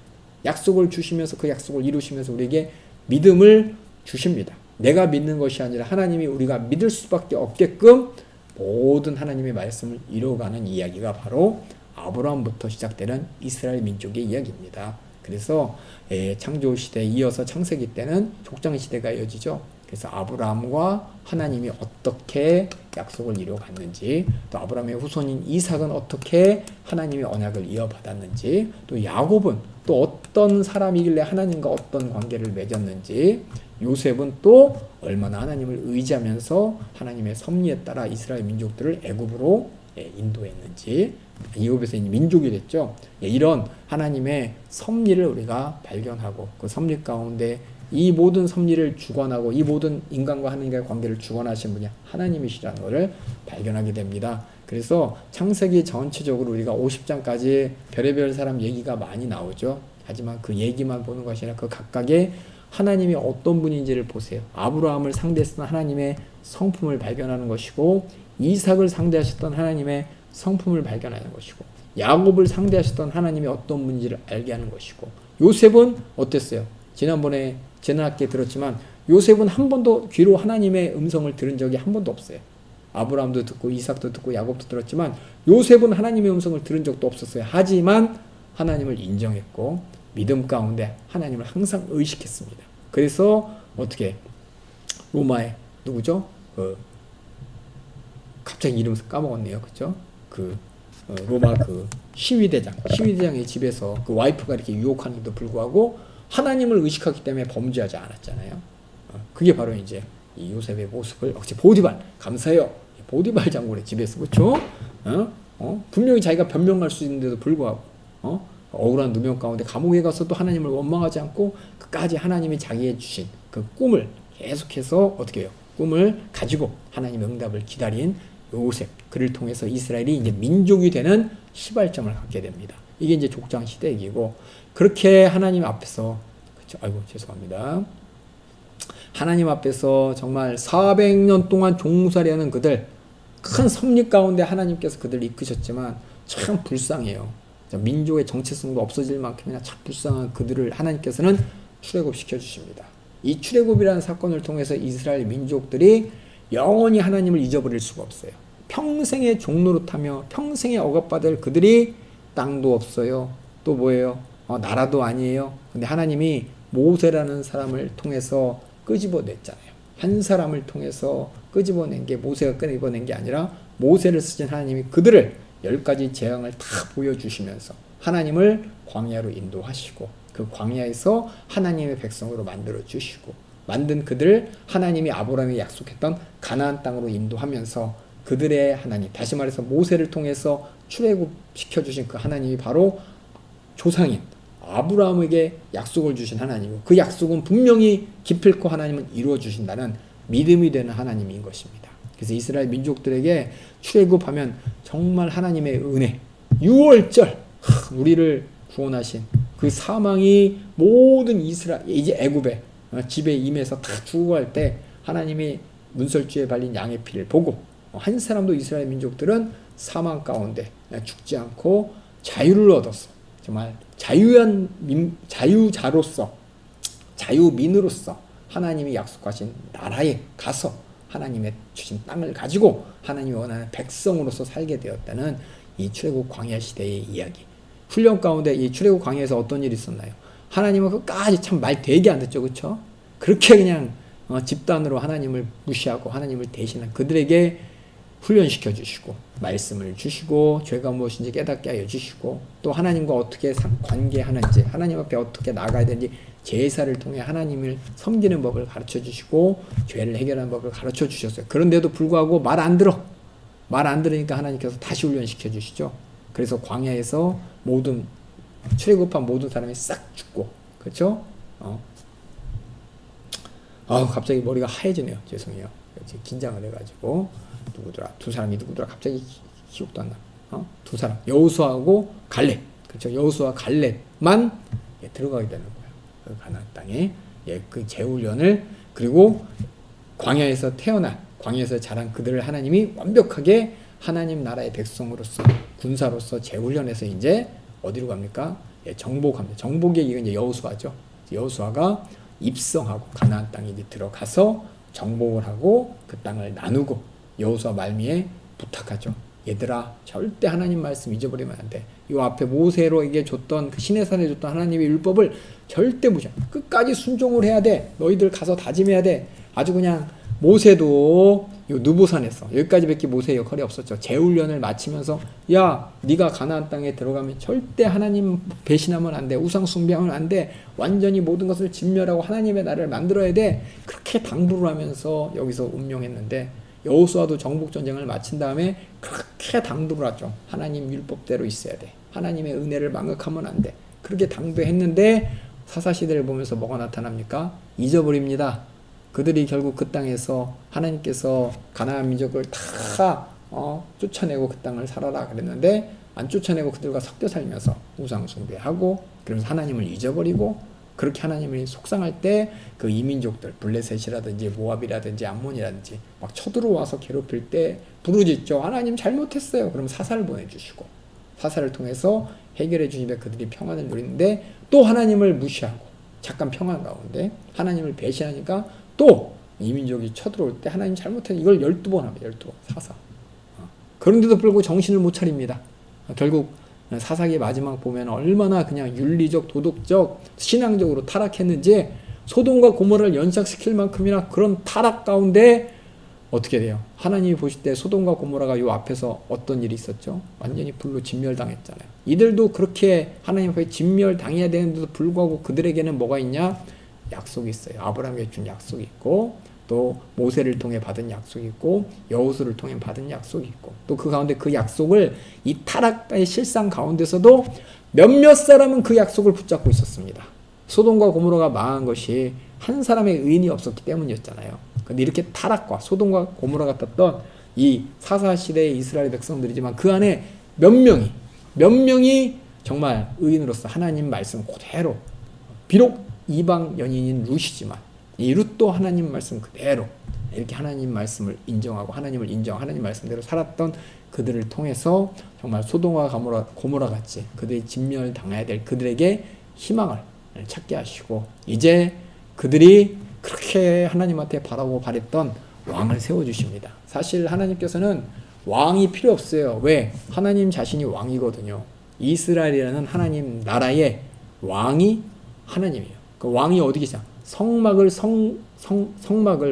약속을 주시면서 그 약속을 이루시면서 우리에게 믿음을 주십니다. 내가 믿는 것이 아니라 하나님이 우리가 믿을 수밖에 없게끔 모든 하나님의 말씀을 이루어가는 이야기가 바로 아브라함부터 시작되는 이스라엘 민족의 이야기입니다. 그래서 창조 시대에 이어서 창세기 때는 족장 시대가 이어지죠. 그래서 아브라함과 하나님이 어떻게 약속을 이루어갔는지, 또 아브라함의 후손인 이삭은 어떻게 하나님의 언약을 이어받았는지, 또 야곱은 또 어떤 사람이길래 하나님과 어떤 관계를 맺었는지, 요셉은 또 얼마나 하나님을 의지하면서 하나님의 섭리에 따라 이스라엘 민족들을 애굽으로 인도했는지, 애굽에서 민족이 됐죠. 이런 하나님의 섭리를 우리가 발견하고 그 섭리 가운데 이 모든 섭리를 주관하고 이 모든 인간과 하나님과의 관계를 주관하신 분이 하나님이시라는 것을 발견하게 됩니다. 그래서 창세기 전체적으로 우리가 50장까지 별의별 사람 얘기가 많이 나오죠. 하지만 그 얘기만 보는 것이 아니라 그 각각의 하나님이 어떤 분인지를 보세요. 아브라함을 상대했던 하나님의 성품을 발견하는 것이고, 이삭을 상대하셨던 하나님의 성품을 발견하는 것이고, 야곱을 상대하셨던 하나님이 어떤 분인지를 알게 하는 것이고, 요셉은 어땠어요? 지난번에 지난학기에 들었지만 요셉은 한 번도 귀로 하나님의 음성을 들은 적이 한 번도 없어요. 아브라함도 듣고 이삭도 듣고 야곱도 들었지만 요셉은 하나님의 음성을 들은 적도 없었어요. 하지만 하나님을 인정했고 믿음 가운데 하나님을 항상 의식했습니다. 그래서 어떻게 로마의 누구죠? 갑자기 이름 까먹었네요. 그죠? 로마 시위대장의 집에서 그 와이프가 이렇게 유혹하는데도 불구하고 하나님을 의식하기 때문에 범죄하지 않았잖아요. 그게 바로 이제 이 요셉의 모습을 보디발 감사해요. 보디발 장군의 집에서 그렇죠? 분명히 자기가 변명할 수 있는데도 불구하고 억울한 누명 가운데 감옥에 가서도 하나님을 원망하지 않고 끝까지 하나님이 자기의 주신 그 꿈을 계속해서 어떻게 해요? 꿈을 가지고 하나님의 응답을 기다린 요셉, 그를 통해서 이스라엘이 이제 민족이 되는 시발점을 갖게 됩니다. 이게 이제 족장 시대 얘기고, 그렇게 하나님 앞에서, 그쵸? 아이고, 죄송합니다. 하나님 앞에서 정말 400년 동안 종살이하는 그들, 큰 섭리 가운데 하나님께서 그들을 이끄셨지만 참 불쌍해요. 민족의 정체성도 없어질 만큼이나 참 불쌍한 그들을 하나님께서는 출애굽시켜 주십니다. 이 출애굽이라는 사건을 통해서 이스라엘 민족들이 영원히 하나님을 잊어버릴 수가 없어요. 평생의 종노릇하며 평생에 억압받을 그들이 땅도 없어요. 또 뭐예요? 나라도 아니에요. 근데 하나님이 모세라는 사람을 통해서 끄집어냈잖아요. 한 사람을 통해서 끄집어낸 게 모세가 끄집어낸 게 아니라 모세를 쓰신 하나님이 그들을 10가지 재앙을 다 보여주시면서 하나님을 광야로 인도하시고 그 광야에서 하나님의 백성으로 만들어 주시고 만든 그들을 하나님이 아브라함에 약속했던 가나안 땅으로 인도하면서 그들의 하나님, 다시 말해서 모세를 통해서 출애굽시켜 주신 그 하나님이 바로 조상인 아브라함에게 약속을 주신 하나님이고, 그 약속은 분명히 기필코 하나님은 이루어 주신다는 믿음이 되는 하나님인 것입니다. 그래서 이스라엘 민족들에게 출애굽하면 정말 하나님의 은혜, 6월절 우리를 구원하신 그 사망이 모든 이스라엘 이제 애굽에 집에 임해서 다 죽어갈 때 하나님이 문설주에 발린 양의 피를 보고 한 사람도 이스라엘 민족들은 사망 가운데 죽지 않고 자유를 얻었어. 정말 자유자로서 자유민으로서 하나님이 약속하신 나라에 가서 하나님의 주신 땅을 가지고 하나님이 원하는 백성으로서 살게 되었다는 이 출애굽 광야 시대의 이야기. 훈련 가운데 이 출애굽 광야에서 어떤 일이 있었나요? 하나님은 끝까지 참 말 되게 안 듣죠. 그렇죠? 그렇게 그냥 집단으로 하나님을 무시하고 하나님을 대신한 그들에게 훈련시켜 주시고 말씀을 주시고 죄가 무엇인지 깨닫게 하여 주시고 또 하나님과 어떻게 관계하는지 하나님 앞에 어떻게 나가야 되는지 제사를 통해 하나님을 섬기는 법을 가르쳐 주시고 죄를 해결하는 법을 가르쳐 주셨어요. 그런데도 불구하고 말 안 들으니까 하나님께서 다시 훈련시켜 주시죠. 그래서 광야에서 출애굽한 모든 사람이 싹 죽고, 그렇죠? 갑자기 머리가 하얘지네요. 죄송해요. 긴장을 해가지고 두 사람이 누구더라? 갑자기 기억도 안 나. 두 사람 여호수아하고 갈렙, 그렇죠? 여호수아 갈렙만 들어가게 되는 거예요. 그 가나안 땅에 그 재훈련을, 그리고 광야에서 자란 그들을 하나님이 완벽하게 하나님 나라의 백성으로서 군사로서 재훈련해서 이제 어디로 갑니까? 정복합니다. 정복의 이건 이제 여호수아죠. 여호수아가 입성하고 가나안 땅에 이제 들어가서 정복을 하고 그 땅을 나누고 여호수아 말미에 부탁하죠. 얘들아, 절대 하나님 말씀 잊어버리면 안 돼. 이 앞에 모세로에게 줬던 그 시내산에 줬던 하나님의 율법을 절대 무시. 끝까지 순종을 해야 돼. 너희들 가서 다짐해야 돼. 아주 그냥 모세도 요 느보산에서 여기까지밖에 모세의 역할이 없었죠. 재훈련을 마치면서 야, 네가 가나안 땅에 들어가면 절대 하나님 배신하면 안 돼. 우상 숭배하면 안 돼. 완전히 모든 것을 진멸하고 하나님의 나라를 만들어야 돼. 그렇게 당부를 하면서 여기서 운명했는데 여호수아도 정복 전쟁을 마친 다음에 그렇게 당부를 하죠. 하나님 율법대로 있어야 돼. 하나님의 은혜를 망각하면 안 돼. 그렇게 당부했는데 사사시대를 보면서 뭐가 나타납니까? 잊어버립니다. 그들이 결국 그 땅에서 하나님께서 가나안 민족을 다 쫓아내고 그 땅을 살아라 그랬는데 안 쫓아내고 그들과 섞여 살면서 우상 숭배하고 그러면서 하나님을 잊어버리고 그렇게 하나님이 속상할 때 그 이민족들 블레셋이라든지 모압이라든지 암몬이라든지 막 쳐들어와서 괴롭힐 때 부르짖죠. 하나님 잘못했어요. 그럼 사사를 보내주시고 사사를 통해서 해결해 주시면 그들이 평안을 누리는데 또 하나님을 무시하고 잠깐 평안 가운데 하나님을 배신하니까 또 이민족이 쳐들어올 때 하나님 잘못했 이걸 12번 합니다. 12번 사사. 그런데도 불구하고 정신을 못 차립니다. 결국 사사기 마지막 보면 얼마나 그냥 윤리적 도덕적 신앙적으로 타락했는지 소돔과 고모라를 연상시킬 만큼이나 그런 타락 가운데 어떻게 돼요? 하나님이 보실 때 소돔과 고모라가 요 앞에서 어떤 일이 있었죠? 완전히 불로 진멸당했잖아요. 이들도 그렇게 하나님 앞에 진멸당해야 되는데도 불구하고 그들에게는 뭐가 있냐? 약속이 있어요. 아브라함에게 준 약속이 있고 또 모세를 통해 받은 약속이 있고 여호수를 통해 받은 약속이 있고 또 그 가운데 그 약속을 이 타락의 실상 가운데서도 몇몇 사람은 그 약속을 붙잡고 있었습니다. 소돔과 고모라가 망한 것이 한 사람의 의인이 없었기 때문이었잖아요. 근데 이렇게 타락과 소돔과 고모라 같았던 이 사사시대의 이스라엘 백성들이지만 그 안에 몇 명이 정말 의인으로서 하나님 말씀 그대로 비록 이방 연인인 룻이지만 이 룻도 하나님 말씀 그대로 이렇게 하나님 말씀을 인정하고 하나님을 인정하고 하나님 말씀대로 살았던 그들을 통해서 정말 소돔과 고모라 같이 그들이 진멸당해야 될 그들에게 희망을 찾게 하시고 이제 그들이 그렇게 하나님한테 바라고 바랬던 왕을 세워주십니다. 사실 하나님께서는 왕이 필요 없어요. 왜? 하나님 자신이 왕이거든요. 이스라엘이라는 하나님 나라의 왕이 하나님이에요. 그 왕이 어디 계시냐? 성막을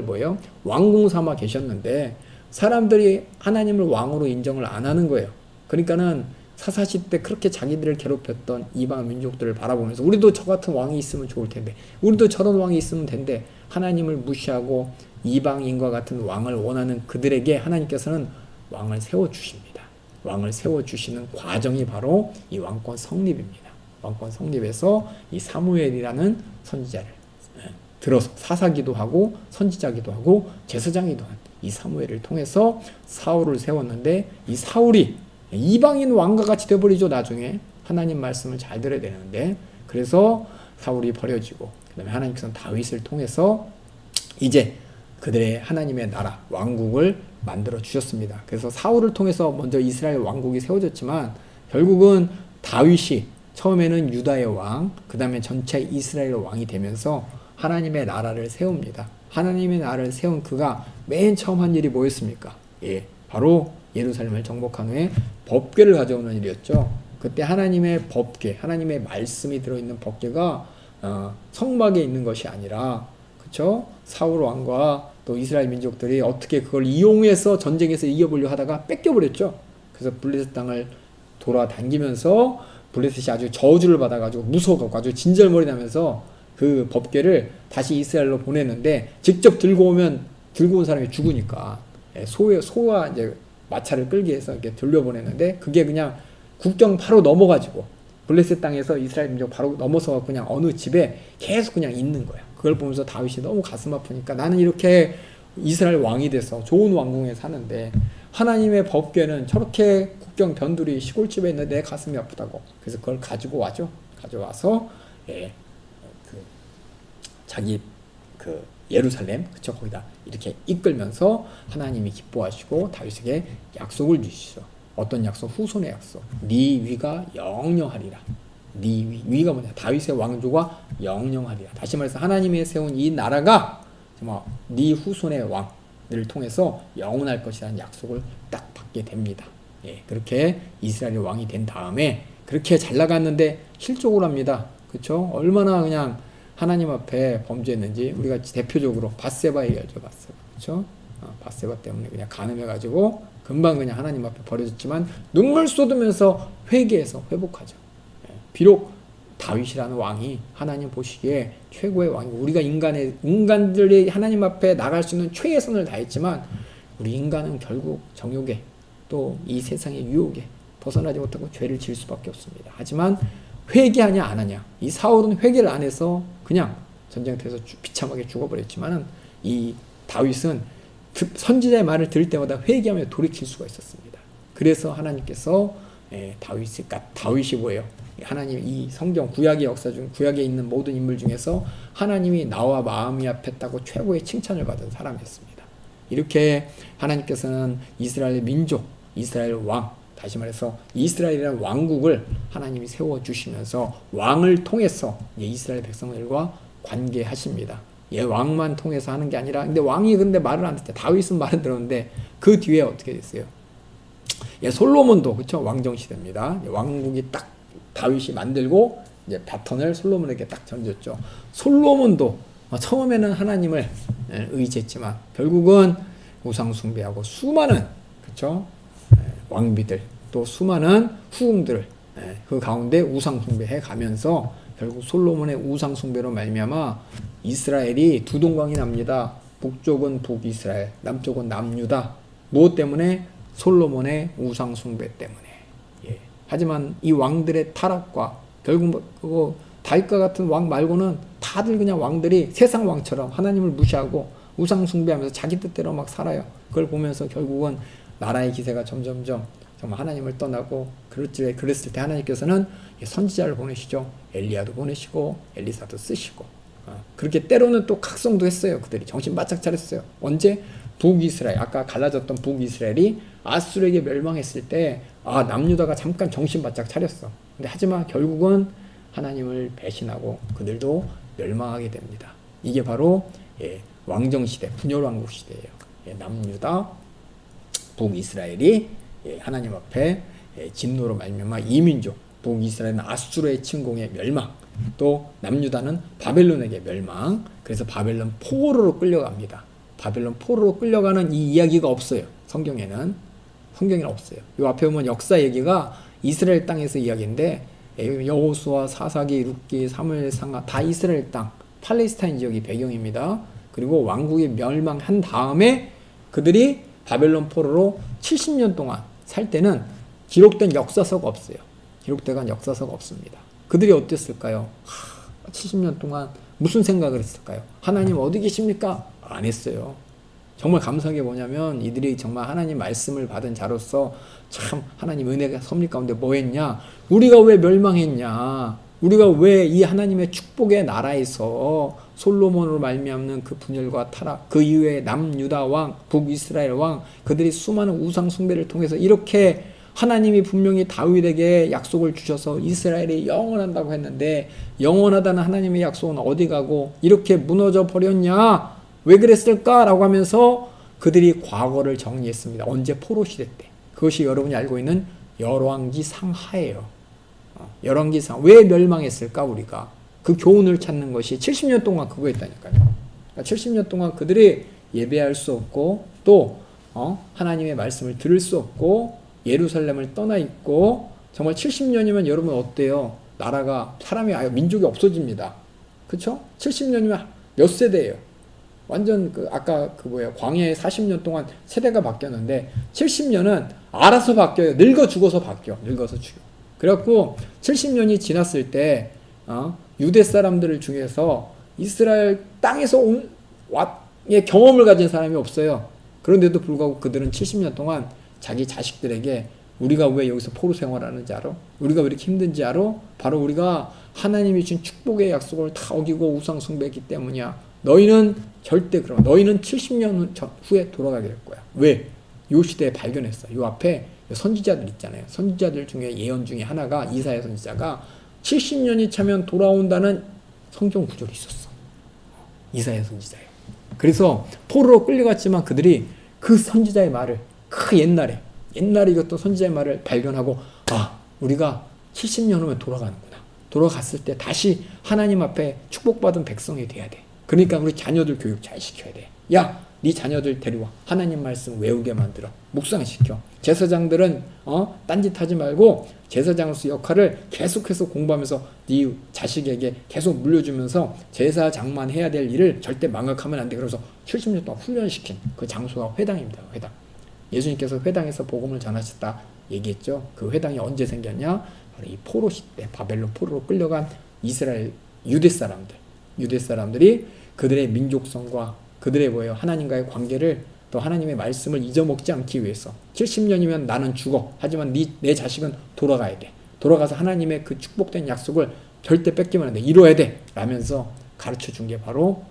뭐예요? 왕궁 삼아 계셨는데 사람들이 하나님을 왕으로 인정을 안 하는 거예요. 그러니까는 사사시 때 그렇게 자기들을 괴롭혔던 이방 민족들을 바라보면서 우리도 저 같은 왕이 있으면 좋을 텐데 우리도 저런 왕이 있으면 텐데 하나님을 무시하고 이방인과 같은 왕을 원하는 그들에게 하나님께서는 왕을 세워주십니다. 왕을 세워주시는 과정이 바로 이 왕권 성립입니다. 왕권 성립에서 이 사무엘이라는 선지자를 들어서 사사기도 하고 선지자기도 하고 제사장이기도 한 이 사무엘을 통해서 사울을 세웠는데 이 사울이 이방인 왕과 같이 되어버리죠. 나중에 하나님 말씀을 잘 들어야 되는데 그래서 사울이 버려지고 그 다음에 하나님께서는 다윗을 통해서 이제 그들의 하나님의 나라 왕국을 만들어 주셨습니다. 그래서 사울을 통해서 먼저 이스라엘 왕국이 세워졌지만 결국은 다윗이 처음에는 유다의 왕, 그 다음에 전체 이스라엘 왕이 되면서 하나님의 나라를 세웁니다. 하나님의 나라를 세운 그가 맨 처음 한 일이 뭐였습니까? 바로 예루살렘을 정복한 후에 법궤를 가져오는 일이었죠. 그때 하나님의 법궤, 하나님의 말씀이 들어있는 법궤가 성막에 있는 것이 아니라 그렇죠? 사울 왕과 또 이스라엘 민족들이 어떻게 그걸 이용해서 전쟁에서 이겨보려 하다가 뺏겨버렸죠. 그래서 블레셋 땅을 돌아다니면서 블레셋이 아주 저주를 받아가지고 무서워가지고 아주 진절머리 나면서 그 법궤를 다시 이스라엘로 보냈는데 직접 들고 온 사람이 죽으니까 소와 이제 마차를 끌기 위해서 이렇게 돌려보냈는데 그게 그냥 국경 바로 넘어가지고 블레셋 땅에서 이스라엘 민족 바로 넘어서 그냥 어느 집에 계속 그냥 있는 거야. 그걸 보면서 다윗이 너무 가슴 아프니까 나는 이렇게 이스라엘 왕이 돼서 좋은 왕궁에 사는데 하나님의 법궤는 저렇게 국경 변두리 시골집에 있는데 내 가슴이 아프다고. 그래서 그걸 가지고 와죠. 가져와서 자기 예루살렘 그쵸 거기다 이렇게 이끌면서 하나님이 기뻐하시고 다윗에게 약속을 주시죠. 어떤 약속? 후손의 약속. 네 위가 영영하리라. 네 위가 뭐냐? 다윗의 왕조가 영영하리라. 다시 말해서 하나님이 세운 이 나라가 정말 네 후손의 왕을 통해서 영원할 것이라는 약속을 딱 받게 됩니다. 그렇게 이스라엘의 왕이 된 다음에 그렇게 잘 나갔는데 실족을 합니다. 그렇죠? 얼마나 그냥 하나님 앞에 범죄했는지 우리가 대표적으로 밧세바 얘기하죠. 밧세바. 그렇죠? 밧세바 때문에 그냥 간음해가지고 금방 그냥 하나님 앞에 버려졌지만 눈물 쏟으면서 회개해서 회복하죠. 비록 다윗이라는 왕이 하나님 보시기에 최고의 왕이고 우리가 인간들이 하나님 앞에 나갈 수 있는 최선을 다했지만 우리 인간은 결국 정욕에 또 이 세상의 유혹에 벗어나지 못하고 죄를 지을 수밖에 없습니다. 하지만 회개하냐 안 하냐. 이 사울은 회개를 안 해서 그냥 전쟁터에서 비참하게 죽어버렸지만은 이 다윗은 선지자의 말을 들을 때마다 회개하며 돌이킬 수가 있었습니다. 그래서 하나님께서 다윗이 뭐예요? 하나님 이 성경 구약의 역사 중 구약에 있는 모든 인물 중에서 하나님이 나와 마음이 합했다고 최고의 칭찬을 받은 사람이었습니다. 이렇게 하나님께서는 이스라엘 민족, 이스라엘 왕, 다시 말해서 이스라엘이라는 왕국을 하나님이 세워주시면서 왕을 통해서 이스라엘 백성들과 관계하십니다. 왕만 통해서 하는 게 아니라, 근데 왕이 말을 안 듣대. 다윗은 말을 들었는데 그 뒤에 어떻게 됐어요? 솔로몬도 그렇죠? 왕정 시대입니다. 왕국이 딱 다윗이 만들고 이제 바톤을 솔로몬에게 딱 던졌죠. 솔로몬도 처음에는 하나님을 의지했지만 결국은 우상 숭배하고 수많은 그렇죠? 왕비들 또 수많은 후궁들을 그 가운데 우상 숭배해 가면서 결국 솔로몬의 우상 숭배로 말미암아 이스라엘이 두 동강이 납니다. 북쪽은 북이스라엘, 남쪽은 남유다. 무엇 때문에? 솔로몬의 우상 숭배 때문에. 하지만 이 왕들의 타락과 결국 다윗과 같은 왕 말고는 다들 그냥 왕들이 세상 왕처럼 하나님을 무시하고 우상 숭배하면서 자기 뜻대로 막 살아요. 그걸 보면서 결국은 나라의 기세가 점점점 정말 하나님을 떠나고 그랬을 때 하나님께서는 선지자를 보내시죠. 엘리야도 보내시고 엘리사도 쓰시고 그렇게 때로는 또 각성도 했어요. 그들이 정신 바짝 차렸어요. 언제? 북이스라엘, 아까 갈라졌던 북이스라엘이 아수르에게 멸망했을 때 남유다가 잠깐 정신 바짝 차렸어. 근데 하지만 결국은 하나님을 배신하고 그들도 멸망하게 됩니다. 이게 바로 왕정시대, 분열왕국 시대예요. 남유다, 북이스라엘이 하나님 앞에 진노로 말미암아 이민족, 북이스라엘은 아수르의 침공에 멸망, 또 남유다는 바벨론에게 멸망. 그래서 바벨론 포로로 끌려갑니다. 바벨론 포로로 끌려가는 이 이야기가 없어요. 성경에는 없어요. 이 앞에 보면 역사 얘기가 이스라엘 땅에서 이야기인데 여호수아, 사사기, 룻기, 사무엘상하 다 이스라엘 땅, 팔레스타인 지역이 배경입니다. 그리고 왕국이 멸망한 다음에 그들이 바벨론 포로로 70년 동안 살 때는 기록된 역사서가 없어요. 기록된 역사서가 없습니다. 그들이 어땠을까요? 70년 동안 무슨 생각을 했을까요? 하나님 어디 계십니까? 안 했어요. 정말 감사한 게 뭐냐면 이들이 정말 하나님 말씀을 받은 자로서 참 하나님 은혜가 섭리 가운데 뭐 했냐? 우리가 왜 멸망했냐? 우리가 왜 이 하나님의 축복의 나라에서 솔로몬으로 말미암는 그 분열과 타락, 그 이후에 남유다 왕, 북이스라엘 왕, 그들이 수많은 우상 숭배를 통해서 이렇게 하나님이 분명히 다윗에게 약속을 주셔서 이스라엘이 영원한다고 했는데 영원하다는 하나님의 약속은 어디 가고 이렇게 무너져 버렸냐? 왜 그랬을까라고 하면서 그들이 과거를 정리했습니다. 언제? 포로시대 때. 그것이 여러분이 알고 있는 열왕기상하예요. 열왕기상. 왜 멸망했을까 우리가? 그 교훈을 찾는 것이 70년 동안 그거였다니까요. 그러니까 70년 동안 그들이 예배할 수 없고 또 하나님의 말씀을 들을 수 없고 예루살렘을 떠나 있고 정말 70년이면 여러분 어때요? 나라가 사람이 아예 민족이 없어집니다. 그렇죠? 70년이면 몇 세대예요? 완전 아까 광야에 40년 동안 세대가 바뀌었는데 70년은 알아서 바뀌어요. 늙어 죽어서 바뀌어. 늙어서 죽여. 그래갖고 70년이 지났을 때 유대 사람들 중에서 이스라엘 땅에서 경험을 가진 사람이 없어요. 그런데도 불구하고 그들은 70년 동안 자기 자식들에게 우리가 왜 여기서 포로 생활하는지 알아? 우리가 왜 이렇게 힘든지 알아? 바로 우리가 하나님이 준 축복의 약속을 다 어기고 우상 숭배했기 때문이야. 너희는 절대 너희는 70년 후에 돌아가게 될 거야. 왜? 요 시대에 발견했어. 요 앞에 선지자들 있잖아요. 선지자들 중에 예언 중에 하나가 이사야 선지자가 70년이 차면 돌아온다는 성경 구절이 있었어. 이사야 선지자예요. 그래서 포로로 끌려갔지만 그들이 그 선지자의 말을 옛날에 이것도 선지자의 말을 발견하고 우리가 70년 후면 돌아가는구나. 돌아갔을 때 다시 하나님 앞에 축복받은 백성이 돼야 돼. 그러니까 우리 자녀들 교육 잘 시켜야 돼. 야, 네 자녀들 데려와. 하나님 말씀 외우게 만들어. 묵상시켜. 제사장들은 딴짓하지 말고 제사장으로서 역할을 계속해서 공부하면서 네 자식에게 계속 물려주면서 제사장만 해야 될 일을 절대 망각하면 안 돼. 그래서 70년 동안 훈련시킨 그 장소가 회당입니다. 회당. 예수님께서 회당에서 복음을 전하셨다 얘기했죠. 그 회당이 언제 생겼냐? 바로 이 포로 시대, 바벨론 포로로 끌려간 이스라엘 유대 사람들이 그들의 민족성과 그들의 하나님과의 관계를 또 하나님의 말씀을 잊어먹지 않기 위해서 70년이면 나는 죽어. 하지만 내 자식은 돌아가야 돼. 돌아가서 하나님의 그 축복된 약속을 절대 뺏기면 안 돼. 이루어야 돼. 라면서 가르쳐 준 게 바로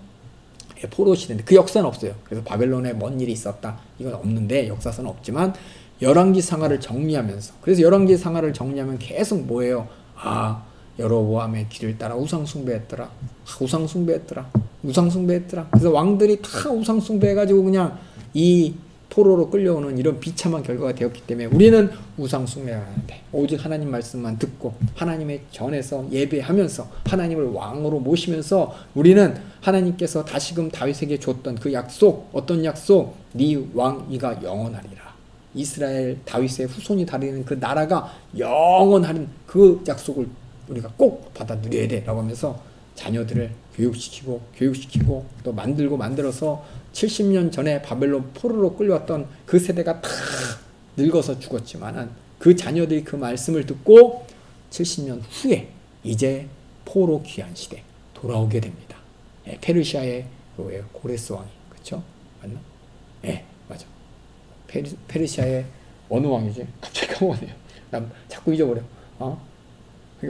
포로 시대인데 그 역사는 없어요. 그래서 바벨론에 뭔 일이 있었다. 이건 없는데 역사서는 없지만 열왕기 상하를 정리하면서 그래서 열왕기 상하를 정리하면 계속 뭐예요? 여로보암의 길을 따라 우상숭배했더라. 우상숭배했더라. 그래서 왕들이 다 우상숭배해가지고 그냥 이 포로로 끌려오는 이런 비참한 결과가 되었기 때문에 우리는 우상숭배가 안 돼. 오직 하나님 말씀만 듣고 하나님의 전에서 예배하면서 하나님을 왕으로 모시면서 우리는 하나님께서 다시금 다윗에게 줬던 그 약속, 어떤 약속? 네 왕위가 영원하리라. 이스라엘 다윗의 후손이 다리는 그 나라가 영원한 그 약속을 우리가 꼭 받아 누려야 돼 라고 하면서 자녀들을 교육시키고 또 만들어서 70년 전에 바벨론 포로로 끌려왔던 그 세대가 다 늙어서 죽었지만은 그 자녀들이 그 말씀을 듣고 70년 후에 이제 포로 귀환 시대 돌아오게 됩니다. 페르시아의 고레스 왕이 그렇죠? 맞나? 맞아. 페르시아의 어느 왕이지? 갑자기 까먹었네요. 난 자꾸 잊어버려.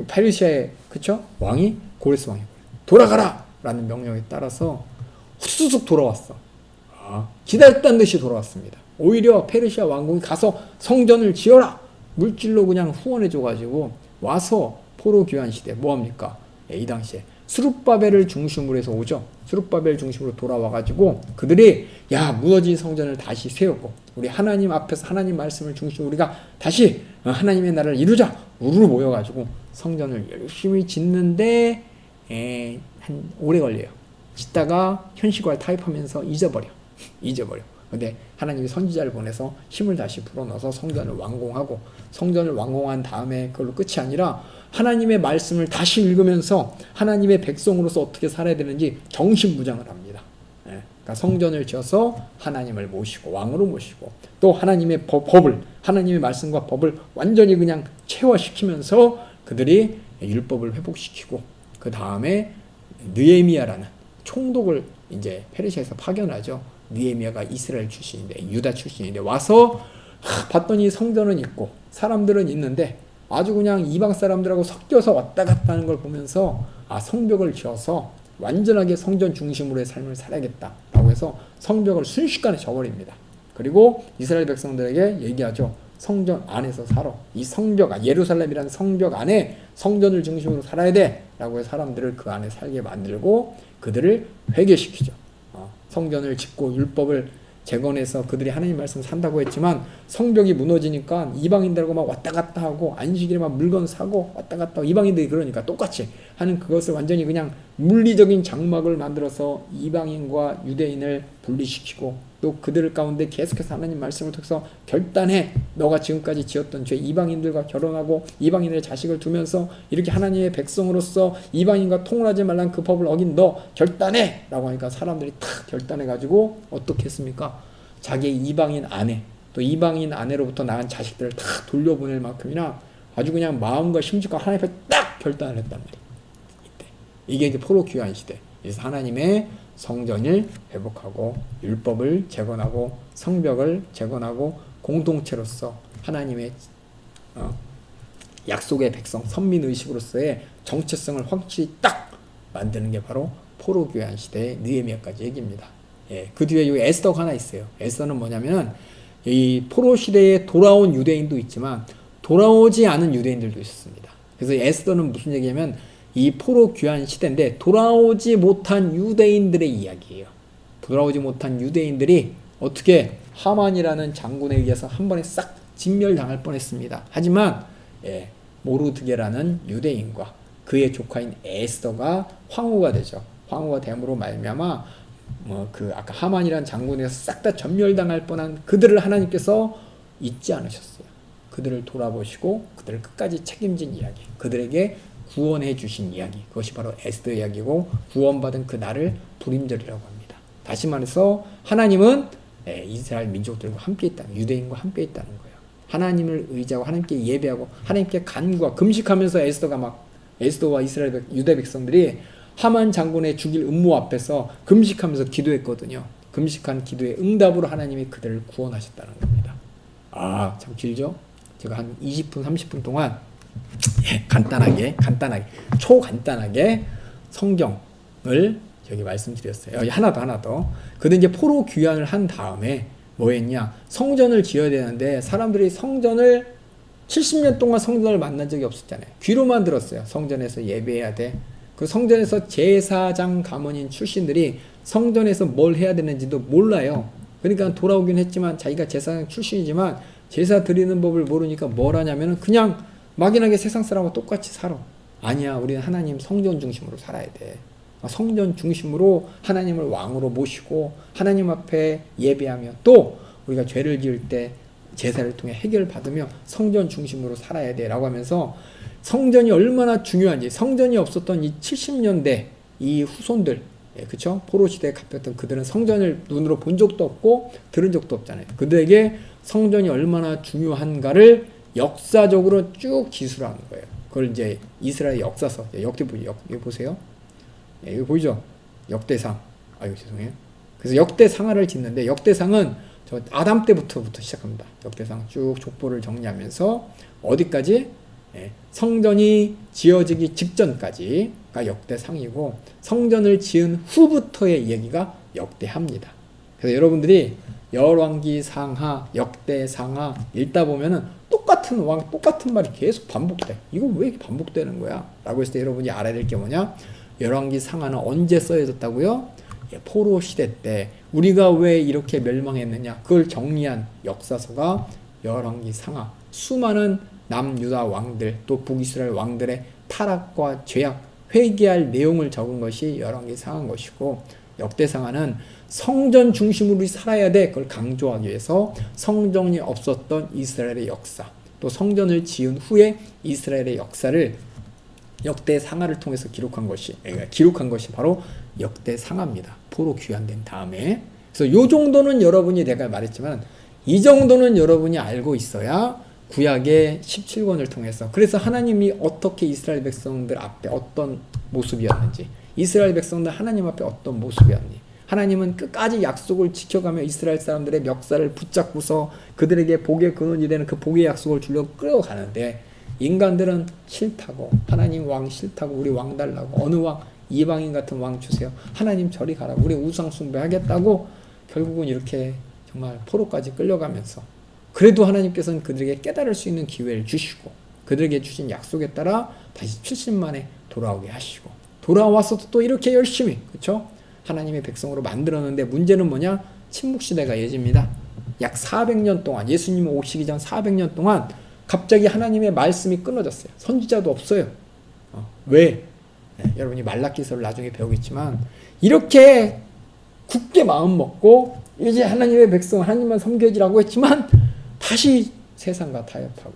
페르시아의 그쵸? 왕이 고레스 왕이고 돌아가라! 라는 명령에 따라서 후수숙 돌아왔어. 기다렸다는 듯이 돌아왔습니다. 오히려 페르시아 왕궁이 가서 성전을 지어라! 물질로 그냥 후원해줘가지고 와서 포로 귀환 시대 뭐합니까? 이 당시에 스룹바벨을 중심으로 해서 오죠. 스룹바벨 중심으로 돌아와가지고 그들이 무너진 성전을 다시 세우고 우리 하나님 앞에서 하나님 말씀을 중심으로 우리가 다시 하나님의 나라를 이루자 우르르 모여가지고 성전을 열심히 짓는데 한 오래 걸려요. 짓다가 현실과를 타협하면서 잊어버려. 근데 하나님이 선지자를 보내서 힘을 다시 불어넣어서 성전을 완공하고 성전을 완공한 다음에 그걸로 끝이 아니라 하나님의 말씀을 다시 읽으면서 하나님의 백성으로서 어떻게 살아야 되는지 정신무장을 합니다. 그러니까 성전을 지어서 하나님을 모시고 왕으로 모시고 또 하나님의 법을 하나님의 말씀과 법을 완전히 그냥 체화시키면서 그들이 율법을 회복시키고 그 다음에 느헤미야라는 총독을 이제 페르시아에서 파견하죠. 느헤미야가 이스라엘 출신인데 유다 출신인데 와서 봤더니 성전은 있고 사람들은 있는데 아주 그냥 이방 사람들하고 섞여서 왔다 갔다 하는 걸 보면서 성벽을 지어서 완전하게 성전 중심으로의 삶을 살아야겠다라고 해서 성벽을 순식간에 져버립니다. 그리고 이스라엘 백성들에게 얘기하죠. 성전 안에서 살아. 이 성벽, 예루살렘이라는 성벽 안에 성전을 중심으로 살아야 돼 라고 해서 사람들을 그 안에 살게 만들고 그들을 회개시키죠. 성전을 짓고 율법을 재건해서 그들이 하나님 말씀 산다고 했지만 성벽이 무너지니까 이방인들하고 막 왔다 갔다 하고 안식일에 막 물건 사고 왔다 갔다 하고 이방인들이 그러니까 똑같이 하는 그것을 완전히 그냥 물리적인 장막을 만들어서 이방인과 유대인을 분리시키고 또 그들 가운데 계속해서 하나님 말씀을 통해서 결단해 너가 지금까지 지었던 죄 이방인들과 결혼하고 이방인의 자식을 두면서 이렇게 하나님의 백성으로서 이방인과 통혼하지 말라는 그 법을 어긴 너 결단해 라고 하니까 사람들이 탁 결단해 가지고 어떻게 했습니까? 자기 이방인 아내 또 이방인 아내로부터 낳은 자식들을 다 돌려보낼 만큼이나 아주 그냥 마음과 심지가 하나님 앞에 딱 결단을 했단 말이에요. 이때 이게 이제 포로 귀환 시대. 그래서 하나님의 성전을 회복하고 율법을 재건하고 성벽을 재건하고 공동체로서 하나님의 약속의 백성 선민의식으로서의 정체성을 확실히 딱 만드는 게 바로 포로 귀환 시대의 느헤미야까지 얘기입니다. 그 뒤에 여기 에스더가 하나 있어요. 에스더는 뭐냐면은 이 포로 시대에 돌아온 유대인도 있지만 돌아오지 않은 유대인들도 있었습니다. 그래서 에스더는 무슨 얘기냐면 이 포로 귀환 시대인데 돌아오지 못한 유대인들의 이야기예요. 돌아오지 못한 유대인들이 어떻게 하만이라는 장군에 의해서 한 번에 싹 진멸당할 뻔했습니다. 하지만 모르드게라는 유대인과 그의 조카인 에스더가 황후가 되죠. 황후가 됨으로 말미암아 그 아까 하만이라는 장군에서 싹 다 전멸당할 뻔한 그들을 하나님께서 잊지 않으셨어요. 그들을 돌아보시고 그들을 끝까지 책임진 이야기, 그들에게 구원해 주신 이야기, 그것이 바로 에스더 이야기고 구원받은 그 날을 불임절이라고 합니다. 다시 말해서 하나님은 이스라엘 민족들과 함께 있다는, 유대인과 함께 있다는 거예요. 하나님을 의지하고 하나님께 예배하고 하나님께 간구와 금식하면서 에스더와 이스라엘 유대 백성들이 하만 장군의 죽일 음모 앞에서 금식하면서 기도했거든요. 금식한 기도의 응답으로 하나님이 그들을 구원하셨다는 겁니다. 참 길죠? 제가 한 20분, 30분 동안 간단하게 초간단하게 성경을 여기 말씀드렸어요. 여기 하나 더. 그런데 이제 포로 귀환을 한 다음에 뭐 했냐? 성전을 지어야 되는데 사람들이 70년 동안 성전을 만난 적이 없었잖아요. 귀로만 들었어요. 성전에서 예배해야 돼. 그 성전에서 제사장 가문인 출신들이 성전에서 뭘 해야 되는지도 몰라요. 그러니까 돌아오긴 했지만 자기가 제사장 출신이지만 제사 드리는 법을 모르니까 뭘 하냐면은 그냥 막연하게 세상 사람하고 똑같이 살아. 아니야, 우리는 하나님 성전 중심으로 살아야 돼. 성전 중심으로 하나님을 왕으로 모시고 하나님 앞에 예배하며 또 우리가 죄를 지을 때 제사를 통해 해결을 받으며 성전 중심으로 살아야 돼 라고 하면서 성전이 얼마나 중요한지, 성전이 없었던 이 70년대 이 후손들, 그쵸? 포로 시대에 갚였던 그들은 성전을 눈으로 본 적도 없고 들은 적도 없잖아요. 그들에게 성전이 얼마나 중요한가를 역사적으로 쭉 기술하는 거예요. 그걸 이제 이스라엘 역사서, 여기 보세요. 여기 보이죠? 역대상. 아유, 죄송해요. 그래서 역대상하를 짓는데, 역대상은 저 아담 때부터 시작합니다. 역대상 쭉 족보를 정리하면서 어디까지? 성전이 지어지기 직전까지가 역대상이고 성전을 지은 후부터의 얘기가 역대합니다. 그래서 여러분들이 열왕기 상하, 역대상하 읽다 보면은 똑같은 말이 계속 반복돼. 이거 왜 이렇게 반복되는 거야? 라고 했을 때 여러분이 알아야 될 게 뭐냐? 열왕기 상하는 언제 써졌다고요? 포로 시대 때 우리가 왜 이렇게 멸망했느냐? 그걸 정리한 역사서가 열왕기 상하. 수많은 남유다 왕들 또 북이스라엘 왕들의 타락과 죄악, 회개할 내용을 적은 것이 열왕기 상하인 것이고, 역대상하는 성전 중심으로 살아야 돼. 그걸 강조하기 위해서 성전이 없었던 이스라엘의 역사, 또 성전을 지은 후에 이스라엘의 역사를 역대상하를 통해서 기록한 것이 바로 역대상하입니다. 포로 귀환된 다음에. 그래서 요 정도는 여러분이, 내가 말했지만 이 정도는 여러분이 알고 있어야 구약의 17권을 통해서, 그래서 하나님이 어떻게 이스라엘 백성들 앞에 어떤 모습이었는지, 이스라엘 백성들 하나님 앞에 어떤 모습이었는지, 하나님은 끝까지 약속을 지켜가며 이스라엘 사람들의 멱살을 붙잡고서 그들에게 복의 근원이 되는 그 복의 약속을 주려고 끌어가는데, 인간들은 싫다고, 하나님 왕 싫다고, 우리 왕 달라고, 어느 왕, 이방인 같은 왕 주세요, 하나님 저리 가라고, 우리 우상 숭배하겠다고, 결국은 이렇게 정말 포로까지 끌려가면서, 그래도 하나님께서는 그들에게 깨달을 수 있는 기회를 주시고 그들에게 주신 약속에 따라 다시 70만에 돌아오게 하시고, 돌아와서도 또 이렇게 열심히, 그렇죠? 하나님의 백성으로 만들었는데, 문제는 뭐냐? 침묵시대가 예집니다. 약 400년 동안, 예수님 오시기 전 400년 동안 갑자기 하나님의 말씀이 끊어졌어요. 선지자도 없어요. 왜? 여러분이 말라기서를 나중에 배우겠지만, 이렇게 굳게 마음 먹고 이제 하나님의 백성 하나님만 섬겨지라고 했지만 다시 세상과 타협하고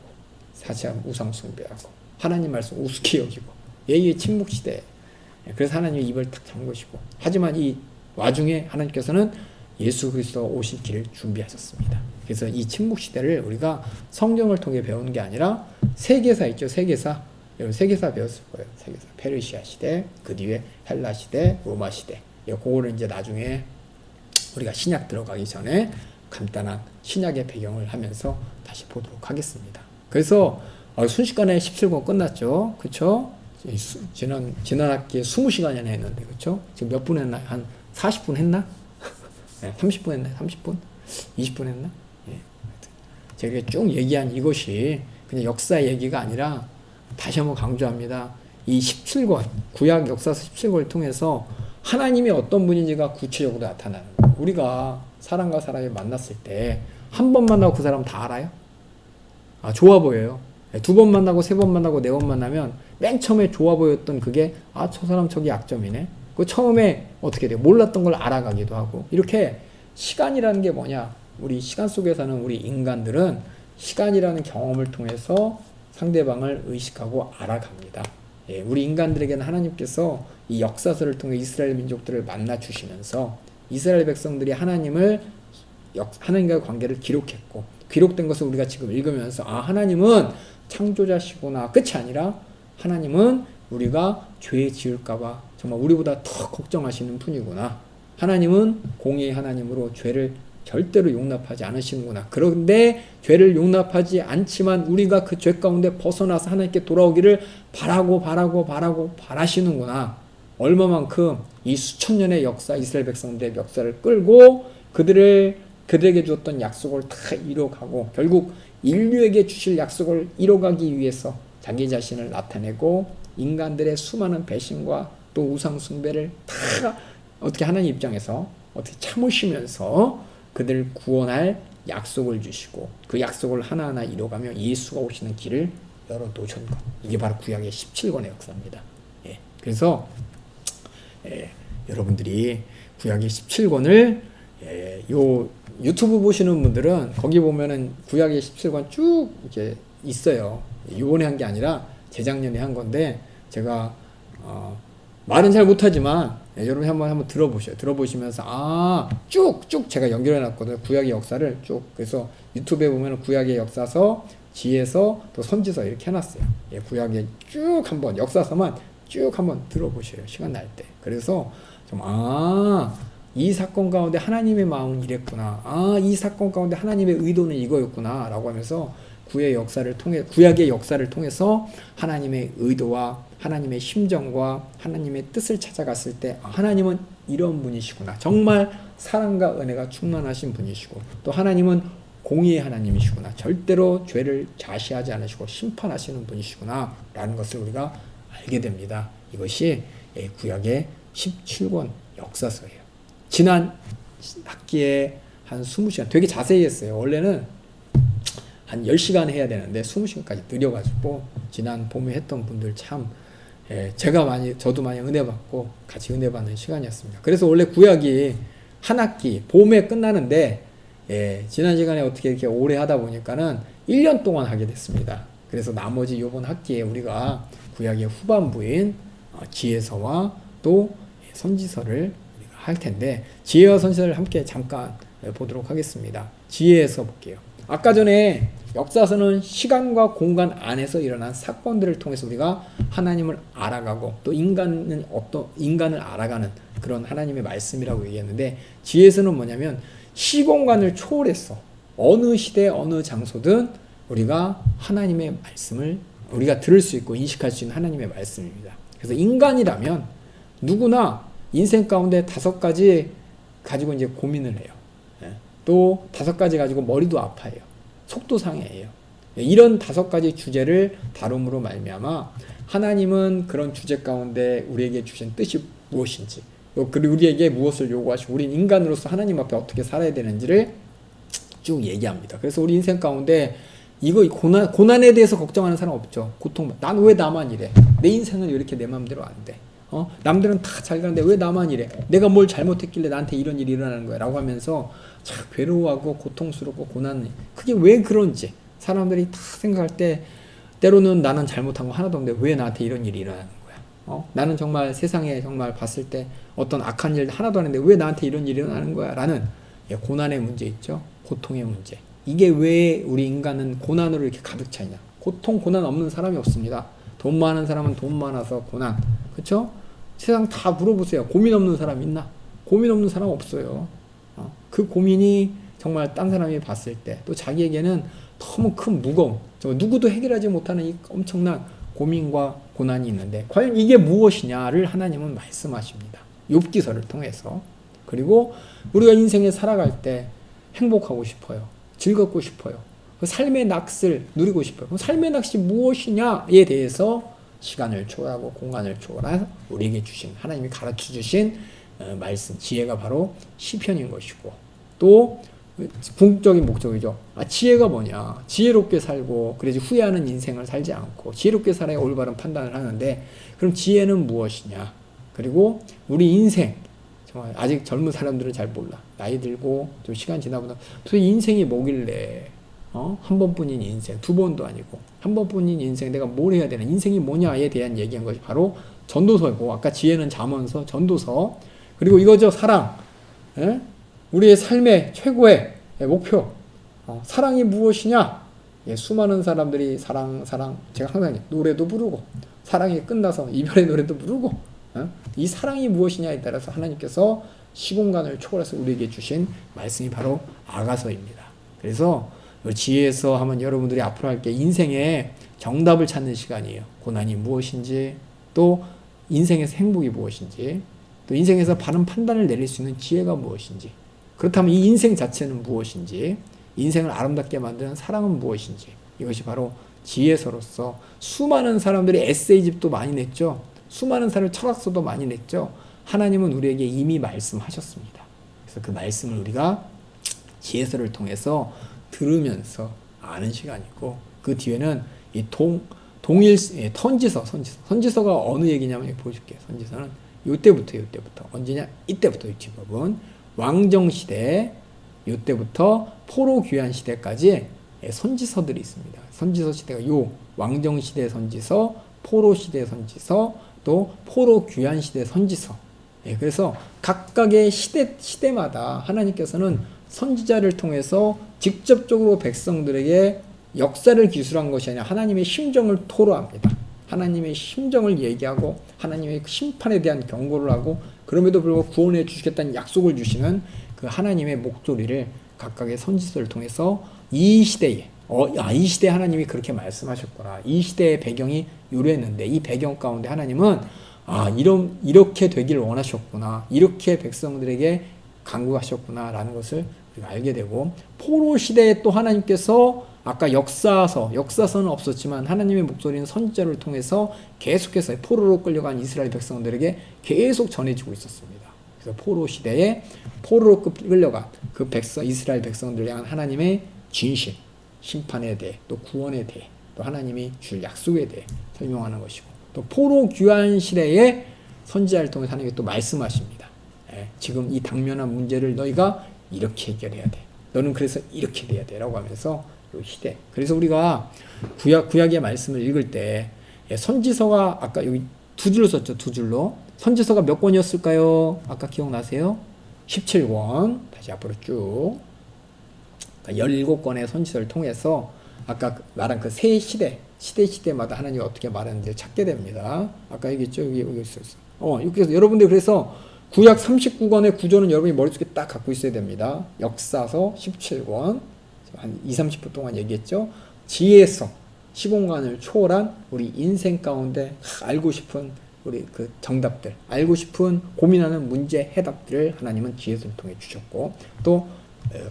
다시 우상 숭배하고 하나님 말씀 우습게 여기고, 이게 침묵시대. 그래서 하나님이 입을 탁 잠그시고, 하지만 이 와중에 하나님께서는 예수 그리스도 오실 길을 준비하셨습니다. 그래서 이 침묵시대를 우리가 성경을 통해 배우는 게 아니라 세계사 있죠. 세계사. 여러분 세계사 배웠을 거예요. 세계사. 페르시아 시대, 그 뒤에 헬라 시대, 로마 시대. 그거를 이제 나중에 우리가 신약 들어가기 전에 간단한 신약의 배경을 하면서 다시 보도록 하겠습니다. 그래서 순식간에 17권 끝났죠. 그렇죠? 지난 학기에 20시간이나 했는데, 그렇죠? 지금 몇 분 했나요? 한 40분 했나? 네, 30분 했나요? 30분? 20분 했나? 예. 제가 쭉 얘기한 이것이 그냥 역사 얘기가 아니라, 다시 한번 강조합니다. 이 17권, 구약 역사서 17권을 통해서 하나님이 어떤 분인지가 구체적으로 나타나는 거예요. 우리가 사람과 사람이 만났을 때 한 번 만나고 그 사람 다 알아요? 좋아 보여요. 두 번 만나고 세 번 만나고 네 번 만나면 맨 처음에 좋아 보였던 그게, 저 사람 저기 약점이네. 그 처음에 어떻게 돼요? 몰랐던 걸 알아가기도 하고. 이렇게 시간이라는 게 뭐냐? 우리 시간 속에 사는 우리 인간들은 시간이라는 경험을 통해서 상대방을 의식하고 알아갑니다. 우리 인간들에게는 하나님께서 이 역사서를 통해 이스라엘 민족들을 만나 주시면서 이스라엘 백성들이 하나님과의 관계를 기록했고, 기록된 것을 우리가 지금 읽으면서 하나님은 창조자시구나, 끝이 아니라 하나님은 우리가 죄 지을까봐 정말 우리보다 더 걱정하시는 분이구나, 하나님은 공의의 하나님으로 죄를 절대로 용납하지 않으시는구나. 그런데 죄를 용납하지 않지만 우리가 그 죄 가운데 벗어나서 하나님께 돌아오기를 바라시는구나. 얼마만큼 이 수천 년의 역사, 이스라엘 백성들의 역사를 끌고 그들에게 주었던 약속을 다 이뤄가고 결국 인류에게 주실 약속을 이뤄가기 위해서 자기 자신을 나타내고 인간들의 수많은 배신과 또 우상 숭배를 다 어떻게 하나님 입장에서 어떻게 참으시면서 그들을 구원할 약속을 주시고 그 약속을 하나하나 이뤄가며 예수가 오시는 길을 열어놓으신 것. 이게 바로 구약의 17권의 역사입니다. 예. 그래서 여러분들이 구약의 17권을 요 유튜브 보시는 분들은 거기 보면은 구약의 17권 쭉 이렇게 있어요. 이번에 한 게 아니라 재작년에 한 건데 제가 말은 잘 못하지만 여러분이 한번 들어보셔요. 들어보시면서 쭉쭉 제가 연결해 놨거든요. 구약의 역사를 쭉. 그래서 유튜브에 보면 구약의 역사서, 지혜서, 또 선지서 이렇게 해놨어요. 구약의 쭉 한번 역사서만 쭉 한번 들어보셔요. 시간 날 때. 그래서 좀 이 사건 가운데 하나님의 마음은 이랬구나. 이 사건 가운데 하나님의 의도는 이거였구나. 라고 하면서 구약의 역사를 통해서 하나님의 의도와 하나님의 심정과 하나님의 뜻을 찾아갔을 때 하나님은 이런 분이시구나. 정말 사랑과 은혜가 충만하신 분이시고 또 하나님은 공의의 하나님이시구나. 절대로 죄를 좌시하지 않으시고 심판하시는 분이시구나. 라는 것을 우리가 알게 됩니다. 이것이 구약의 17권 역사서예요. 지난 학기에 한 20시간 되게 자세히 했어요. 원래는 한 10시간 해야 되는데 20시간까지 느려가지고 지난 봄에 했던 분들 참 저도 많이 은혜 받고 같이 은혜 받는 시간이었습니다. 그래서 원래 구약이 한 학기 봄에 끝나는데 지난 시간에 어떻게 이렇게 오래 하다 보니까는 1년 동안 하게 됐습니다. 그래서 나머지 이번 학기에 우리가 구약의 후반부인 지혜서와 또 선지서를 우리가 할 텐데 지혜와 선지서를 함께 잠깐 보도록 하겠습니다. 지혜에서 볼게요. 아까 전에 역사서는 시간과 공간 안에서 일어난 사건들을 통해서 우리가 하나님을 알아가고 또 인간을 알아가는 그런 하나님의 말씀이라고 얘기했는데 지혜서는 뭐냐면 시공간을 초월했어. 어느 시대 어느 장소든 우리가 하나님의 말씀을 우리가 들을 수 있고 인식할 수 있는 하나님의 말씀입니다. 그래서 인간이라면 누구나 인생 가운데 5가지 가지고 이제 고민을 해요. 또 5가지 가지고 머리도 아파해요. 속도 상해해요. 이런 5가지 주제를 다룸으로 말미암아 하나님은 그런 주제 가운데 우리에게 주신 뜻이 무엇인지 그리고 우리에게 무엇을 요구하시고 우린 인간으로서 하나님 앞에 어떻게 살아야 되는지를 쭉 얘기합니다. 그래서 우리 인생 가운데 이거 고난에 대해서 걱정하는 사람 없죠. 고통, 난 왜 나만 이래? 내 인생은 왜 이렇게 내 마음대로 안 돼? 남들은 다 잘 가는데 왜 나만 이래? 내가 뭘 잘못했길래 나한테 이런 일이 일어나는 거야? 라고 하면서 참 괴로워하고 고통스럽고 고난이 그게 왜 그런지 사람들이 다 생각할 때 때로는 나는 잘못한 거 하나도 없는데 왜 나한테 이런 일이 일어나는 거야? 나는 정말 세상에 정말 봤을 때 어떤 악한 일 하나도 안 했는데 왜 나한테 이런 일이 일어나는 거야? 라는 고난의 문제 있죠. 고통의 문제. 이게 왜 우리 인간은 고난으로 이렇게 가득 차 있냐? 고통, 고난 없는 사람이 없습니다. 돈 많은 사람은 돈 많아서 고난. 그쵸? 세상 다 물어보세요. 고민 없는 사람 있나? 고민 없는 사람 없어요. 그 고민이 정말 딴 사람이 봤을 때 또 자기에게는 너무 큰 무거움, 누구도 해결하지 못하는 이 엄청난 고민과 고난이 있는데 과연 이게 무엇이냐를 하나님은 말씀하십니다. 욥기서를 통해서. 그리고 우리가 인생에 살아갈 때 행복하고 싶어요. 즐겁고 싶어요. 그 삶의 낚을 누리고 싶어요. 그 삶의 낚이 무엇이냐에 대해서 시간을 초월하고 공간을 초월한 우리에게 주신 하나님이 가르쳐 주신 말씀, 지혜가 바로 시편인 것이고 또 궁극적인 목적이죠. 지혜가 뭐냐? 지혜롭게 살고 그래야지 후회하는 인생을 살지 않고 지혜롭게 살아야 올바른 판단을 하는데 그럼 지혜는 무엇이냐? 그리고 우리 인생 정말 아직 젊은 사람들은 잘 몰라. 나이 들고 좀 시간 지나보다 도대체 인생이 뭐길래 한 번뿐인 인생, 2번도 아니고 한 번뿐인 인생 내가 뭘 해야 되나? 인생이 뭐냐에 대한 얘기한 것이 바로 전도서이고 아까 지혜는 잠언서, 전도서 그리고 이거죠. 사랑. 우리의 삶의 최고의 목표. 사랑이 무엇이냐? 수많은 사람들이 사랑 제가 항상 노래도 부르고 사랑이 끝나서 이별의 노래도 부르고 이 사랑이 무엇이냐에 따라서 하나님께서 시공간을 초월해서 우리에게 주신 말씀이 바로 아가서입니다. 그래서 지혜에서 하면 여러분들이 앞으로 할 게 인생의 정답을 찾는 시간이에요. 고난이 무엇인지, 또 인생에서 행복이 무엇인지, 또 인생에서 바른 판단을 내릴 수 있는 지혜가 무엇인지, 그렇다면 이 인생 자체는 무엇인지, 인생을 아름답게 만드는 사랑은 무엇인지, 이것이 바로 지혜서로서 수많은 사람들이 에세이집도 많이 냈죠. 수많은 사람들 철학서도 많이 냈죠. 하나님은 우리에게 이미 말씀하셨습니다. 그래서 그 말씀을 우리가 지혜서를 통해서 들으면서 아는 시간이고, 그 뒤에는 이 선지서가 어느 얘기냐면 보여줄게요. 선지서는 이때부터 언제냐? 이때부터 지법은 왕정시대, 이때부터 포로귀환 시대까지 선지서들이 있습니다. 선지서 시대가 요 왕정시대 선지서, 포로시대 선지서, 또 포로귀환 시대 선지서. 그래서 각각의 시대마다 하나님께서는 선지자를 통해서 직접적으로 백성들에게 역사를 기술한 것이 아니라 하나님의 심정을 토로합니다. 하나님의 심정을 얘기하고 하나님의 심판에 대한 경고를 하고, 그럼에도 불구하고 구원해 주시겠다는 약속을 주시는 그 하나님의 목소리를 각각의 선지서를 통해서 이 시대에 이 시대에 하나님이 그렇게 말씀하셨구나, 이 시대의 배경이 이랬는데 이 배경 가운데 하나님은 이렇게 되기를 원하셨구나, 이렇게 백성들에게 간구하셨구나 라는 것을 우리가 알게 되고, 포로 시대에 또 하나님께서 아까 역사서는 없었지만 하나님의 목소리는 선지자를 통해서 계속해서 포로로 끌려간 이스라엘 백성들에게 계속 전해지고 있었습니다. 그래서 포로 시대에 포로로 끌려간 그 이스라엘 백성들을 향한 하나님의 진실, 심판에 대해, 또 구원에 대해, 또 하나님이 줄 약속에 대해 설명하는 것이고, 또 포로 귀환 시대에 선지자를 통해 하나님이 또 말씀하십니다. 지금 이 당면한 문제를 너희가 이렇게 해결해야 돼. 너는 그래서 이렇게 돼야 돼. 라고 하면서 이 시대. 그래서 우리가 구약의 말씀을 읽을 때 선지서가 아까 여기 두 줄로 썼죠. 두 줄로. 선지서가 몇 권이었을까요? 아까 기억나세요? 17권. 다시 앞으로 쭉. 17권의 선지서를 통해서 아까 말한 그 세 시대마다 하나님이 어떻게 말하는지 찾게 됩니다. 아까 얘기했죠? 여기 있었어. 그래서 여러분들 그래서 구약 39권의 구조는 여러분이 머릿속에 딱 갖고 있어야 됩니다. 역사서 17권. 한 20-30분 동안 얘기했죠. 지혜서, 시공간을 초월한 우리 인생 가운데 알고 싶은 우리 그 정답들, 알고 싶은 고민하는 문제 해답들을 하나님은 지혜서를 통해 주셨고, 또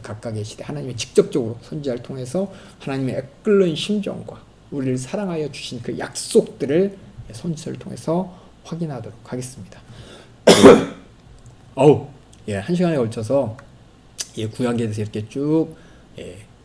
각각의 시대 하나님이 직접적으로 선지자를 통해서 하나님의 애끓는 심정과 우리를 사랑하여 주신 그 약속들을 선지서를 통해서 확인하도록 하겠습니다. 한 시간에 걸쳐서 구약에 대해서 이렇게 쭉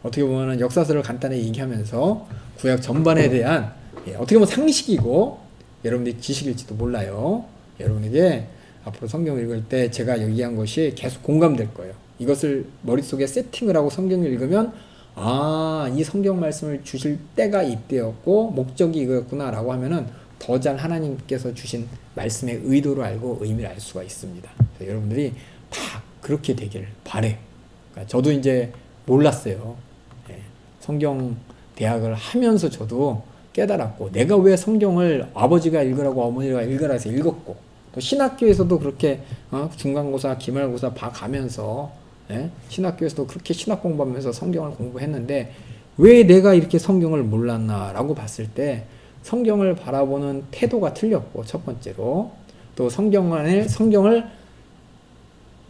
어떻게 보면 역사서를 간단히 얘기하면서 구약 전반에 대한 어떻게 보면 상식이고 여러분들이 지식일지도 몰라요. 여러분에게 앞으로 성경을 읽을 때 제가 얘기한 것이 계속 공감될 거예요. 이것을 머릿속에 세팅을 하고 성경을 읽으면 이 성경 말씀을 주실 때가 이때였고 목적이 이거였구나 라고 하면은 더 잘 하나님께서 주신 말씀의 의도를 알고 의미를 알 수가 있습니다. 여러분들이 다 그렇게 되기를 바래요. 그러니까 저도 이제 몰랐어요. 성경 대학을 하면서 저도 깨달았고, 내가 왜 성경을 아버지가 읽으라고 어머니가 읽으라 해서 읽었고, 또 신학교에서도 그렇게 중간고사, 기말고사 봐가면서 신학교에서도 그렇게 신학 공부하면서 성경을 공부했는데 왜 내가 이렇게 성경을 몰랐나라고 봤을 때 성경을 바라보는 태도가 틀렸고, 첫 번째로 또 성경을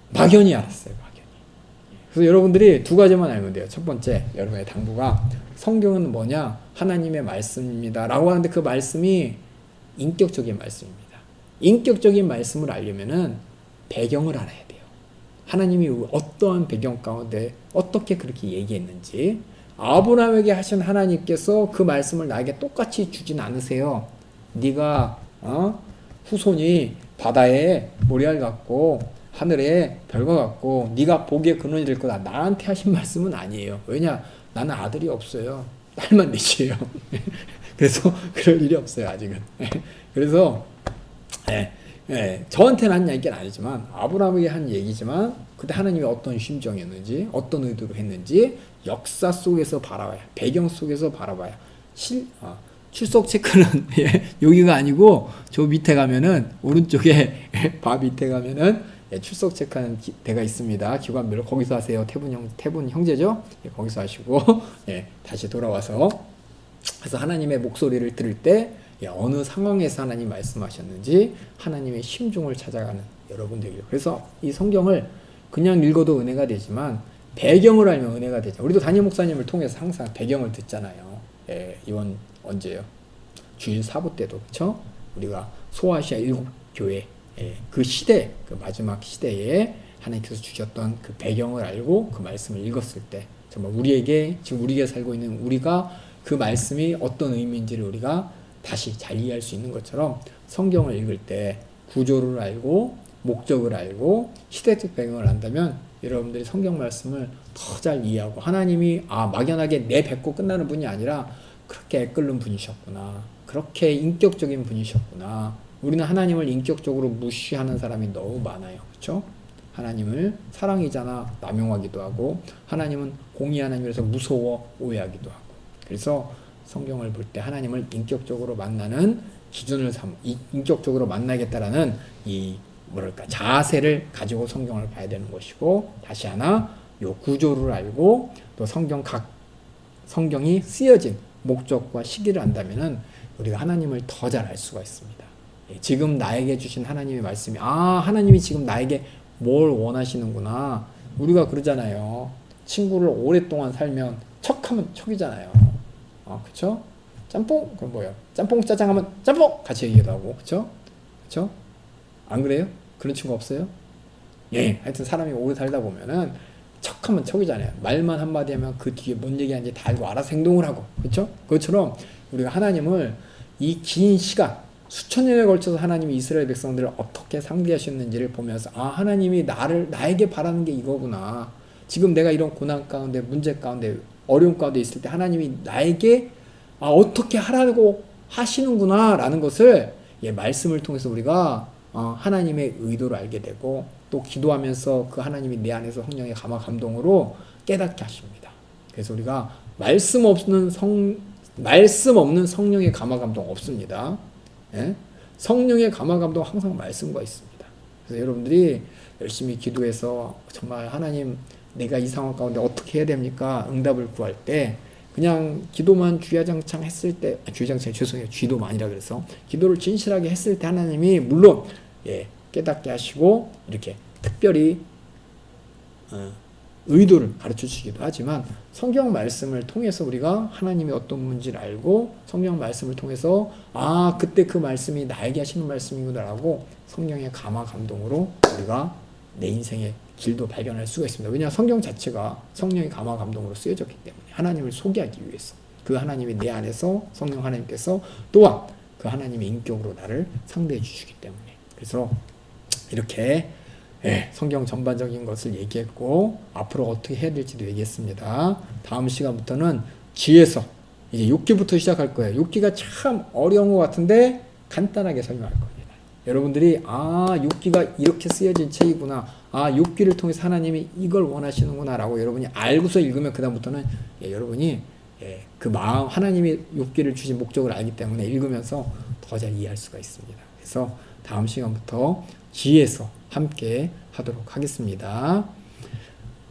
막연히 알았어요. 막연히. 그래서 여러분들이 두 가지만 알면 돼요. 첫 번째, 여러분의 당부가 성경은 뭐냐? 하나님의 말씀입니다 라고 하는데 그 말씀이 인격적인 말씀입니다. 인격적인 말씀을 알려면은 배경을 알아야 돼요. 하나님이 어떠한 배경 가운데 어떻게 그렇게 얘기했는지, 아브라함에게 하신 하나님께서 그 말씀을 나에게 똑같이 주진 않으세요. 네가 후손이 바다에 모래알 같고 하늘에 별과 같고 네가 복의 근원이 될 거다, 나한테 하신 말씀은 아니에요. 왜냐? 나는 아들이 없어요. 딸만 넷이에요. 그래서 그럴 일이 없어요, 아직은. 그래서 저한테는 한 얘기는 아니지만 아브라함에게 한 얘기지만, 그때 하나님이 어떤 심정이었는지, 어떤 의도로 했는지 역사 속에서 바라봐야, 배경 속에서 바라봐야. 출석 체크는 여기가 아니고 저 밑에 가면은, 오른쪽에 바 밑에 가면은 예, 출석 체크하는 데가 있습니다. 기관별로 거기서 하세요. 태분 형제죠? 예, 거기서 하시고 예, 다시 돌아와서 그래서 하나님의 목소리를 들을 때 예, 어느 상황에서 하나님 말씀하셨는지 하나님의 심중을 찾아가는 여러분들이요. 그래서 이 성경을 그냥 읽어도 은혜가 되지만 배경을 알면 은혜가 되죠. 우리도 담임 목사님을 통해서 항상 배경을 듣잖아요. 예, 이번 언제요? 주일 사부 때도 그렇죠? 우리가 소아시아 일곱 교회 예, 그 시대, 그 마지막 시대에 하나님께서 주셨던 그 배경을 알고 그 말씀을 읽었을 때 정말 우리에게 지금 우리가 살고 있는 우리가 그 말씀이 어떤 의미인지를 우리가 다시 잘 이해할 수 있는 것처럼 성경을 읽을 때 구조를 알고 목적을 알고 시대적 배경을 안다면 여러분들이 성경 말씀을 더 잘 이해하고 하나님이 막연하게 내뱉고 끝나는 분이 아니라 그렇게 애끓는 분이셨구나. 그렇게 인격적인 분이셨구나. 우리는 하나님을 인격적으로 무시하는 사람이 너무 많아요. 그렇죠? 하나님을 사랑이잖아 남용하기도 하고 하나님은 공의 하나님이라서 무서워 오해하기도 하고 그래서 성경을 볼 때 하나님을 인격적으로 만나는 기준을 인격적으로 만나겠다라는 이 자세를 가지고 성경을 봐야 되는 것이고 다시 하나 요 구조를 알고 또 성경이 쓰여진 목적과 시기를 안다면은 우리가 하나님을 더 잘 알 수가 있습니다. 지금 나에게 주신 하나님의 말씀이 하나님이 지금 나에게 뭘 원하시는구나. 우리가 그러잖아요. 친구를 오랫동안 살면 척하면 척이잖아요. 그쵸? 짬뽕? 그럼 뭐예요? 짬뽕 짜장 하면 짬뽕! 같이 얘기도 하고 그쵸? 그쵸? 안 그래요? 그런 친구 없어요? 예, 하여튼 사람이 오래 살다 보면은 척하면 척이잖아요. 말만 한마디 하면 그 뒤에 뭔 얘기하는지 다 알고 알아서 행동을 하고 그쵸? 그것처럼 우리가 하나님을 이 긴 시간 수천 년에 걸쳐서 하나님이 이스라엘 백성들을 어떻게 상대하셨는지를 보면서 하나님이 나에게 바라는 게 이거구나. 지금 내가 이런 고난 가운데 문제 가운데 어려움 가운데 있을 때 하나님이 나에게 어떻게 하라고 하시는구나 라는 것을 말씀을 통해서 우리가 하나님의 의도를 알게 되고 또 기도하면서 그 하나님이 내 안에서 성령의 감화 감동으로 깨닫게 하십니다. 그래서 우리가 말씀 없는 성령의 감화 감동 없습니다. 예? 성령의 감화 감동 항상 말씀과 있습니다. 그래서 여러분들이 열심히 기도해서 정말 하나님 내가 이 상황 가운데 어떻게 해야 됩니까? 응답을 구할 때 그냥 기도만 주야장창 했을 때 죄송해요. 쥐도만이라 그래서 기도를 진실하게 했을 때 하나님이 물론 깨닫게 하시고 이렇게 특별히 의도를 가르쳐 주시기도 하지만 성경 말씀을 통해서 우리가 하나님이 어떤 분인지를 알고 성경 말씀을 통해서 그때 그 말씀이 나에게 하시는 말씀이구나라고 성령의 감화 감동으로 우리가 내 인생의 길도 발견할 수가 있습니다. 왜냐하면 성경 자체가 성령의 감화 감동으로 쓰여졌기 때문에 하나님을 소개하기 위해서 그 하나님이 내 안에서 성령 하나님께서 또한 그 하나님의 인격으로 나를 상대해 주시기 때문에 그래서 이렇게 성경 전반적인 것을 얘기했고 앞으로 어떻게 해야 될지도 얘기했습니다. 다음 시간부터는 지혜서 이제 욥기부터 시작할 거예요. 욥기가 참 어려운 것 같은데 간단하게 설명할 겁니다. 여러분들이 욥기가 이렇게 쓰여진 책이구나. 욥기를 통해서 하나님이 이걸 원하시는구나 라고 여러분이 알고서 읽으면 그 다음부터는 여러분이 그 마음 하나님이 욥기를 주신 목적을 알기 때문에 읽으면서 더 잘 이해할 수가 있습니다. 그래서 다음 시간부터 지혜서 함께 하도록 하겠습니다.